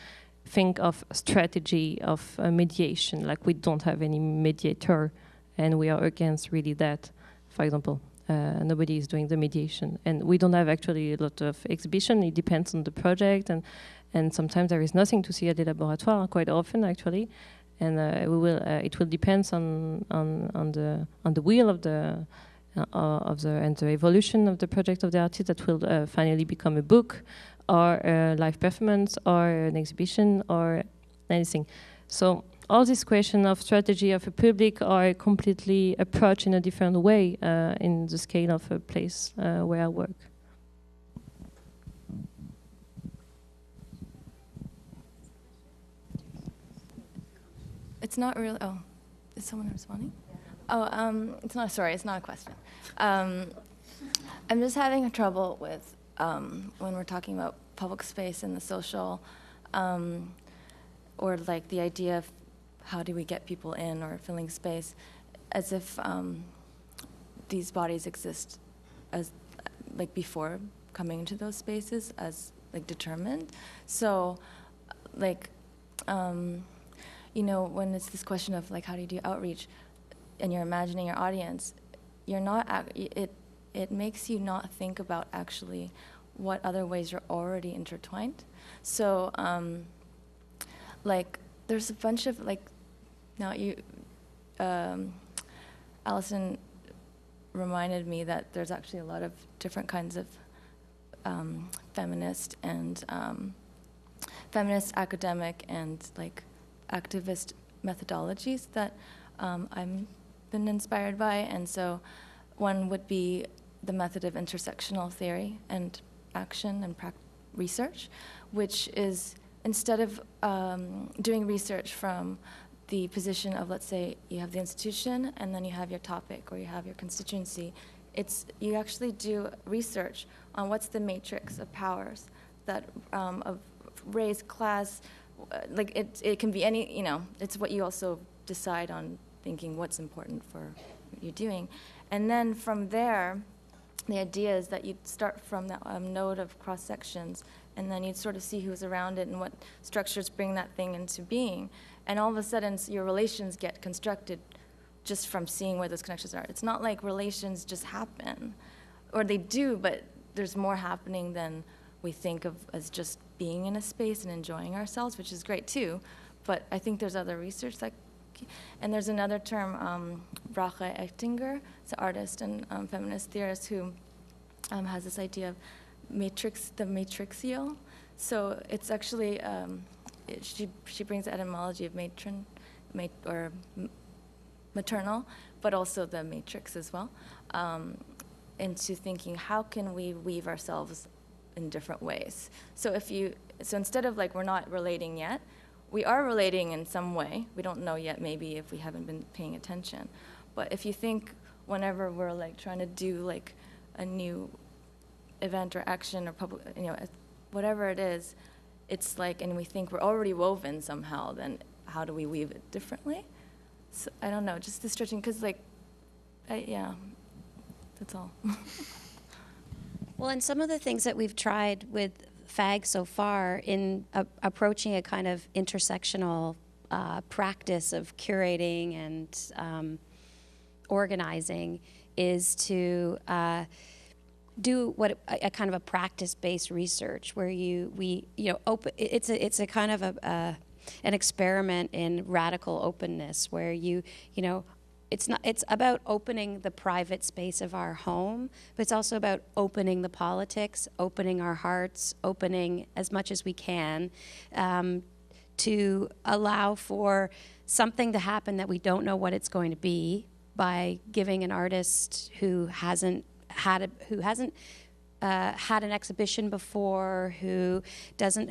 Speaker 7: think of strategy of mediation, like we don't have any mediator, and we are against really that, for example. Nobody is doing the mediation, and we don't have actually a lot of exhibition. It depends on the project, and sometimes there is nothing to see at the Laboratoire. Quite often, actually, and we will. It will depend on the will of the and the evolution of the project of the artist that will finally become a book, or a live performance, or an exhibition, or anything. So. All this question of strategy of a public are completely approached in a different way in the scale of a place where I work.
Speaker 13: It's not really. Oh, is someone responding? Oh, it's not. Sorry, it's not a question. I'm just having trouble with when we're talking about public space and the social, or like the idea of how do we get people in or filling space, as if these bodies exist as like before coming into those spaces as like determined. So like you know, when it's this question of like how do you do outreach and you're imagining your audience, you're not it makes you not think about actually what other ways you're already intertwined. So like there's a bunch of like, now you, Allyson reminded me that there's actually a lot of different kinds of feminist and feminist academic and like activist methodologies that I've been inspired by, and so one would be the method of intersectional theory and action and research, which is instead of doing research from the position of, let's say, you have the institution and then you have your topic or you have your constituency, you actually do research on what's the matrix of powers that of race, class, like it can be any, it's what you also decide on thinking what's important for what you're doing. And then from there, the idea is that you'd start from that node of cross sections, and then you'd sort of see who's around it and what structures bring that thing into being. And all of a sudden, your relations get constructed just from seeing where those connections are. It's not like relations just happen, or they do, but there's more happening than we think of as just being in a space and enjoying ourselves, which is great too. But I think there's other research and there's another term, Brache Echtinger, it's an artist and feminist theorist who has this idea of the matrixio. So it's actually, she brings the etymology of maternal, but also the matrix as well, into thinking how can we weave ourselves in different ways. So instead of we're not relating yet, we are relating in some way. We don't know yet, maybe, if we haven't been paying attention. But if you think whenever we're trying to do a new event or action or public, whatever it is, it's and we think we're already woven somehow, then how do we weave it differently? So I don't know, just the stretching, because yeah, that's all.
Speaker 4: Well, and some of the things that we've tried with FAG so far in approaching a kind of intersectional practice of curating and organizing is to do a kind of a practice-based research where open. It's a kind of an experiment in radical openness where it's about opening the private space of our home, but it's also about opening the politics, opening our hearts, opening as much as we can to allow for something to happen that we don't know what it's going to be by giving an artist who hasn't had an exhibition before, who hasn't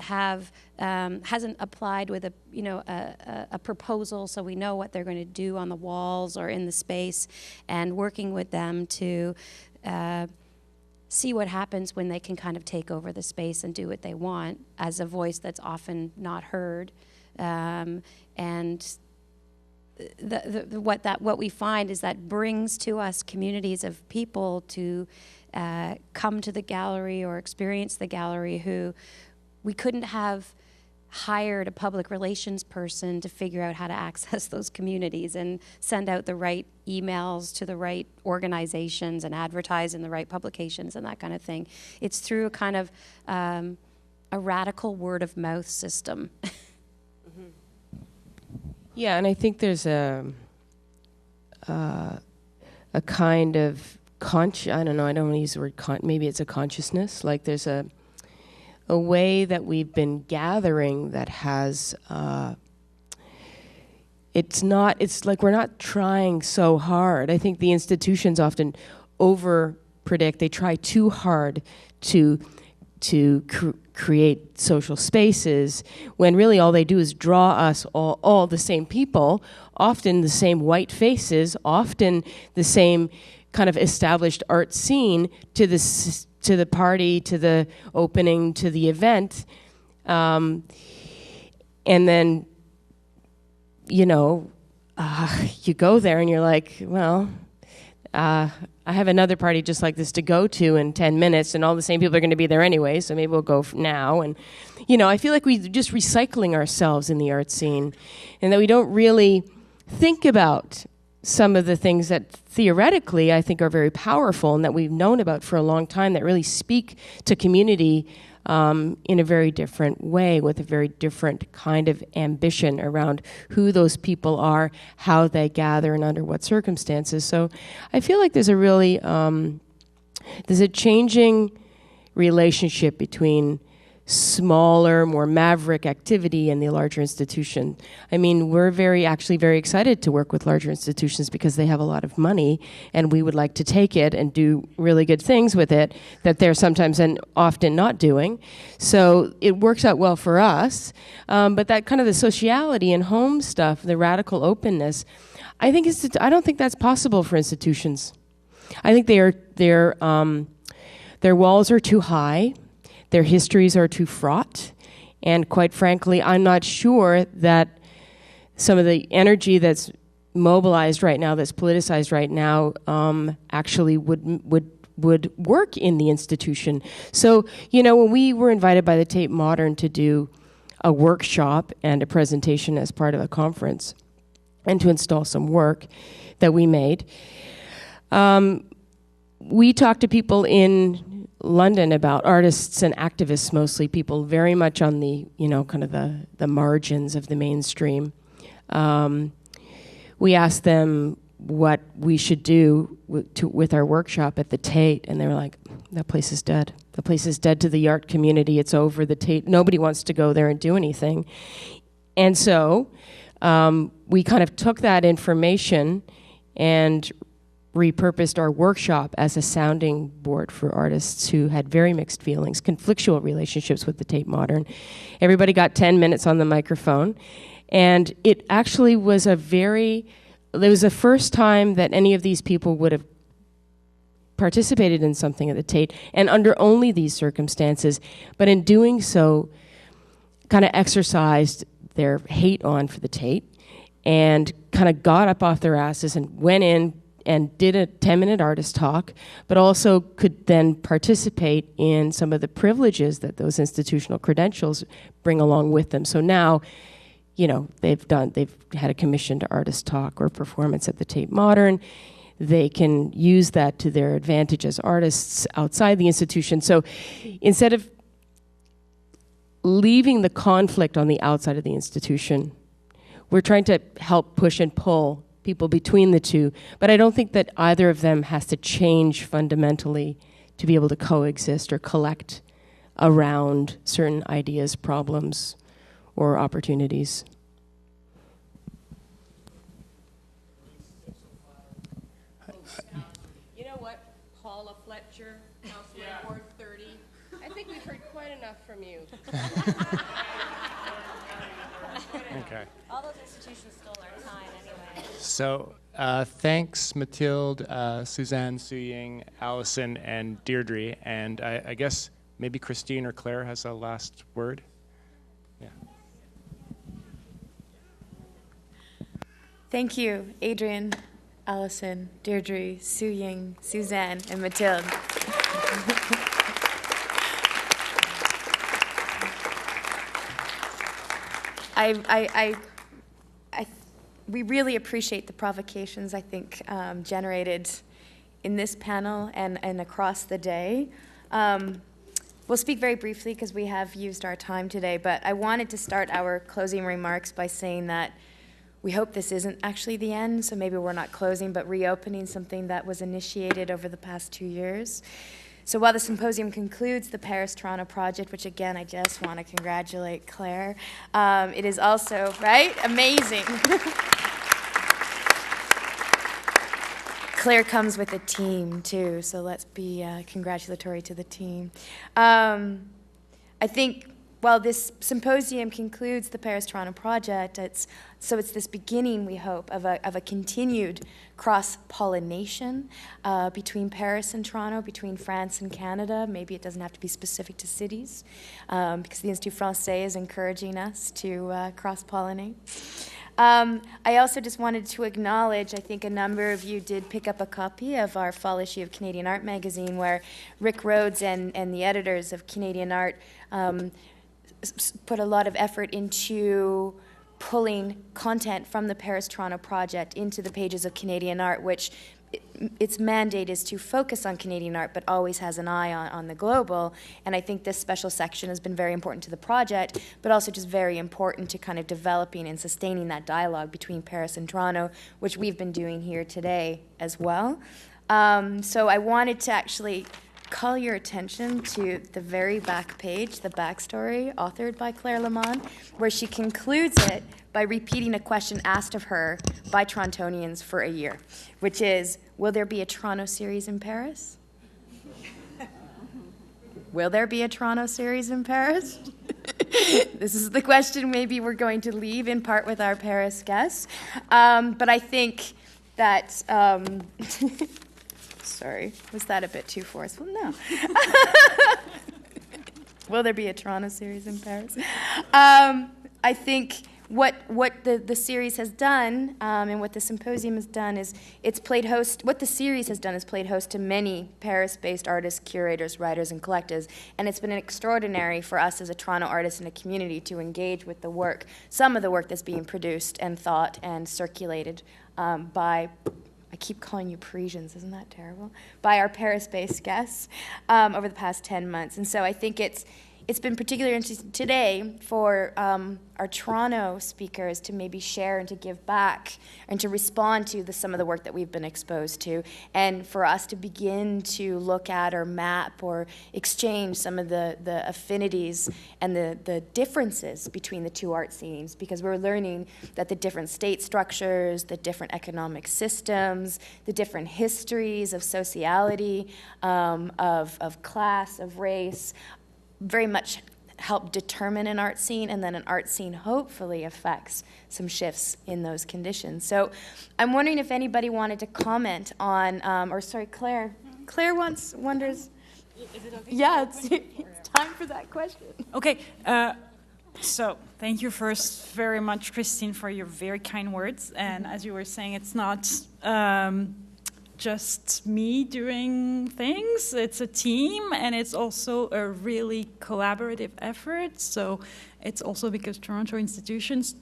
Speaker 4: applied with a proposal, so we know what they're going to do on the walls or in the space, and working with them to see what happens when they can kind of take over the space and do what they want as a voice that's often not heard. And what we find is that brings to us communities of people to come to the gallery or experience the gallery who we couldn't have hired a public relations person to figure out how to access those communities and send out the right emails to the right organizations and advertise in the right publications and that kind of thing. It's through a kind of a radical word of mouth system.
Speaker 7: Yeah, and I think there's a kind of I don't know, I don't want to use the word maybe it's a consciousness, there's a way that we've been gathering that has, it's we're not trying so hard. I think the institutions often over-predict, they try too hard to create social spaces when really all they do is draw us all the same people, often the same white faces, often the same kind of established art scene to the party, to the opening, to the event. And then, you go there and you're like, well, I have another party just like this to go to in 10 minutes, and all the same people are going to be there anyway, so maybe we'll go now. And, I feel like we're just recycling ourselves in the art scene, and that we don't really think about some of the things that theoretically I think are very powerful and that we've known about for a long time that really speak to community in a very different way, with a very different kind of ambition around who those people are, how they gather, and under what circumstances. So I feel like there's a changing relationship between
Speaker 14: smaller, more maverick activity in the larger institution. I mean, we're actually very excited to work with larger institutions because they have a lot of money, and we would like to take it and do really good things with it that they're sometimes and often not doing. So it works out well for us. But that kind of the sociality and home stuff, the radical openness, I don't think that's possible for institutions. I think their walls are too high. Their histories are too fraught, and quite frankly, I'm not sure that some of the energy that's mobilized right now, that's politicized right now, actually would work in the institution. So, when we were invited by the Tate Modern to do a workshop and a presentation as part of a conference, and to install some work that we made, we talked to people in London about artists and activists, mostly people very much on the, kind of the margins of the mainstream. We asked them what we should do with our workshop at the Tate, and they were like, that place is dead. The place is dead to the art community. It's over. The Tate, nobody wants to go there and do anything. And so we kind of took that information and repurposed our workshop as a sounding board for artists who had very mixed feelings, conflictual relationships with the Tate Modern. Everybody got 10 minutes on the microphone, and it actually was it was the first time that any of these people would have participated in something at the Tate, and under only these circumstances, but in doing so, kind of exercised their hate on for the Tate, and kind of got up off their asses and went in and did a 10-minute artist talk, but also could then participate in some of the privileges that those institutional credentials bring along with them. So now, they've had a commissioned artist talk or performance at the Tate Modern. They can use that to their advantage as artists outside the institution. So instead of leaving the conflict on the outside of the institution, we're trying to help push and pull people between the two, but I don't think that either of them has to change fundamentally to be able to coexist or collect around certain ideas, problems, or opportunities.
Speaker 7: You know what, Paula Fletcher, House Report 30, I think we've heard quite enough from you.
Speaker 1: Okay.
Speaker 4: All those institutions stole our time anyway.
Speaker 1: So thanks, Mathilde, Suzanne, Su-Ying, Allyson, and Deirdre. And I guess maybe Christine or Claire has a last word. Yeah.
Speaker 12: Thank you, Adrian, Allyson, Deirdre, Su-Ying, Suzanne, and Mathilde. We really appreciate the provocations, I think, generated in this panel and across the day. We'll speak very briefly because we have used our time today, but I wanted to start our closing remarks by saying that we hope this isn't actually the end, so maybe we're not closing, but reopening something that was initiated over the past 2 years. So while the symposium concludes the Paris-Toronto project, which again, I just want to congratulate Claire, it is also, right? Amazing. Claire comes with a team too, so let's be congratulatory to the team. I think while this symposium concludes the Paris-Toronto project, it's this beginning, we hope, of a continued cross-pollination between Paris and Toronto, between France and Canada. Maybe it doesn't have to be specific to cities, because the Institut Français is encouraging us to cross-pollinate. I also just wanted to acknowledge, I think a number of you did pick up a copy of our fall issue of Canadian Art magazine, where Rick Rhodes and the editors of Canadian Art put a lot of effort into pulling content from the Paris-Toronto project into the pages of Canadian Art, which its mandate is to focus on Canadian art, but always has an eye on the global. And I think this special section has been very important to the project, but also just very important to kind of developing and sustaining that dialogue between Paris and Toronto, which we've been doing here today as well. So I wanted to actually call your attention to the very back page, the backstory authored by Claire Lamont, where she concludes it by repeating a question asked of her by Torontonians for a year, which is, will there be a Toronto series in Paris? Will there be a Toronto series in Paris? This is the question maybe we're going to leave in part with our Paris guests. But I think that, sorry, was that a bit too forceful? No. Will there be a Toronto series in Paris? I think what the series has done and what the symposium has done is what the series has done is played host to many Paris-based artists, curators, writers, and collectives, and it's been extraordinary for us as a Toronto artist and a community to engage with the work, some of the work that's being produced and thought and circulated by, I keep calling you Parisians, isn't that terrible? By our Paris-based guests over the past 10 months. And so I think it's been particularly interesting today for our Toronto speakers to maybe share and to give back and to respond to some of the work that we've been exposed to, and for us to begin to look at or map or exchange some of the affinities and the differences between the two art scenes, because we're learning that the different state structures, the different economic systems, the different histories of sociality, of class, of race, very much help determine an art scene, and then an art scene hopefully affects some shifts in those conditions. So I'm wondering if anybody wanted to comment on, Claire. Claire wonders.
Speaker 15: Is it okay?
Speaker 12: Yeah, it's time for that question.
Speaker 15: Okay, so thank you first very much, Christine, for your very kind words. And as you were saying, it's not just me doing things. It's a team, and it's also a really collaborative effort. So it's also because Toronto institutions,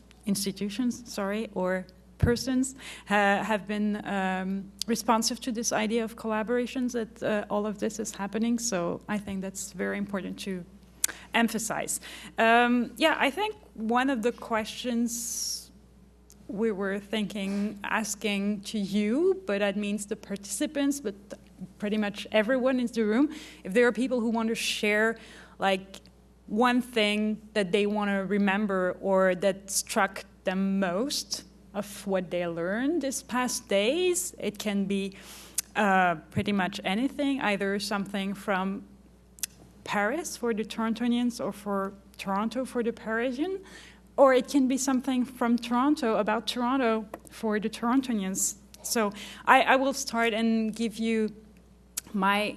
Speaker 15: or persons have been responsive to this idea of collaborations that all of this is happening. So I think that's very important to emphasize. I think one of the questions we were asking to you, but that means the participants, but pretty much everyone in the room, if there are people who want to share like one thing that they want to remember or that struck them most of what they learned this past days. It can be pretty much anything, either something from Paris for the Torontonians or for Toronto for the Parisian, or it can be something from Toronto, about Toronto for the Torontonians. So I will start and give you my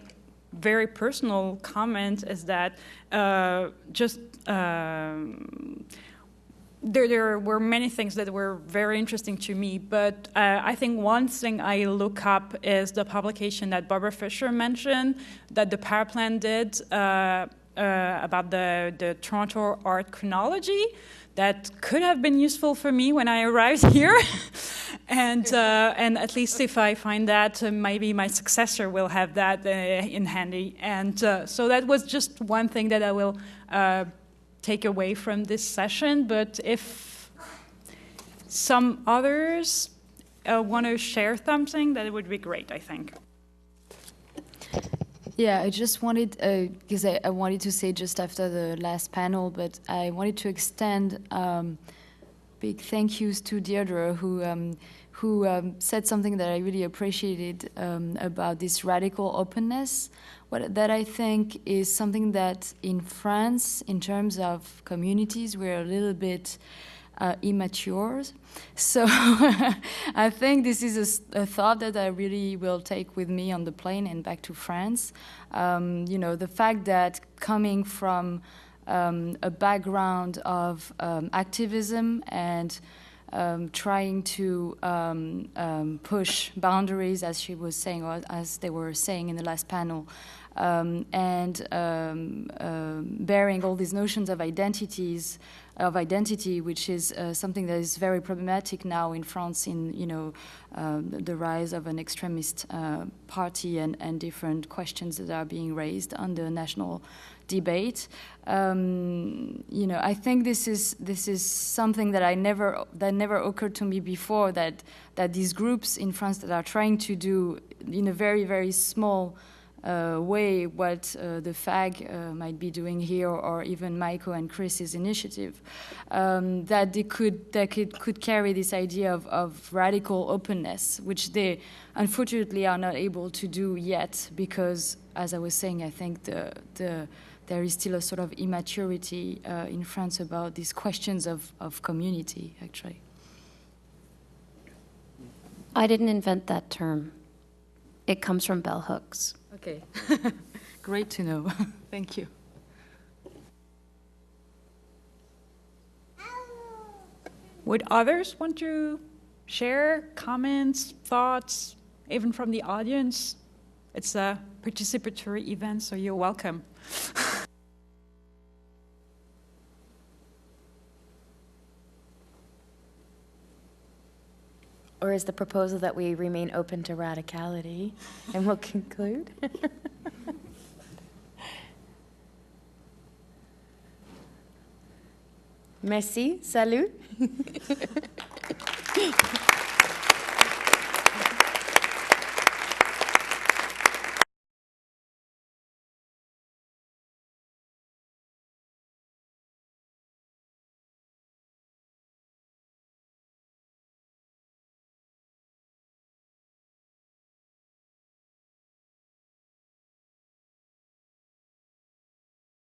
Speaker 15: very personal comment is that there were many things that were very interesting to me, but I think one thing I look up is the publication that Barbara Fisher mentioned, that the Power Plan did about the Toronto art chronology. That could have been useful for me when I arrived here, and at least if I find that, maybe my successor will have that in handy. And so that was just one thing that I will take away from this session. But if some others want to share something, that would be great, I think.
Speaker 13: Yeah, I just wanted, because I wanted to say just after the last panel, but I wanted to extend big thank yous to Deirdre, who said something that I really appreciated about this radical openness. That I think is something that in France, in terms of communities, we're a little bit immature. So I think this is a thought that I really will take with me on the plane and back to France. The fact that coming from a background of activism and trying to push boundaries, as she was saying, or as they were saying in the last panel, and bearing all these notions of identity, which is something that is very problematic now in France, in the rise of an extremist party and different questions that are being raised on the national debate. I think this is something that never occurred to me before, that these groups in France that are trying to do in a very, very small way what the FAG might be doing here, or even Maiko and Chris's initiative, that they could carry this idea of radical openness, which they unfortunately are not able to do yet, because, as I was saying, I think there is still a sort of immaturity in France about these questions of community, actually.
Speaker 4: I didn't invent that term. It comes from bell hooks.
Speaker 13: Okay, great to know. Thank you.
Speaker 15: Would others want to share comments, thoughts, even from the audience? It's a participatory event, so you're welcome.
Speaker 12: Or is the proposal that we remain open to radicality? And we'll conclude. Merci, salut.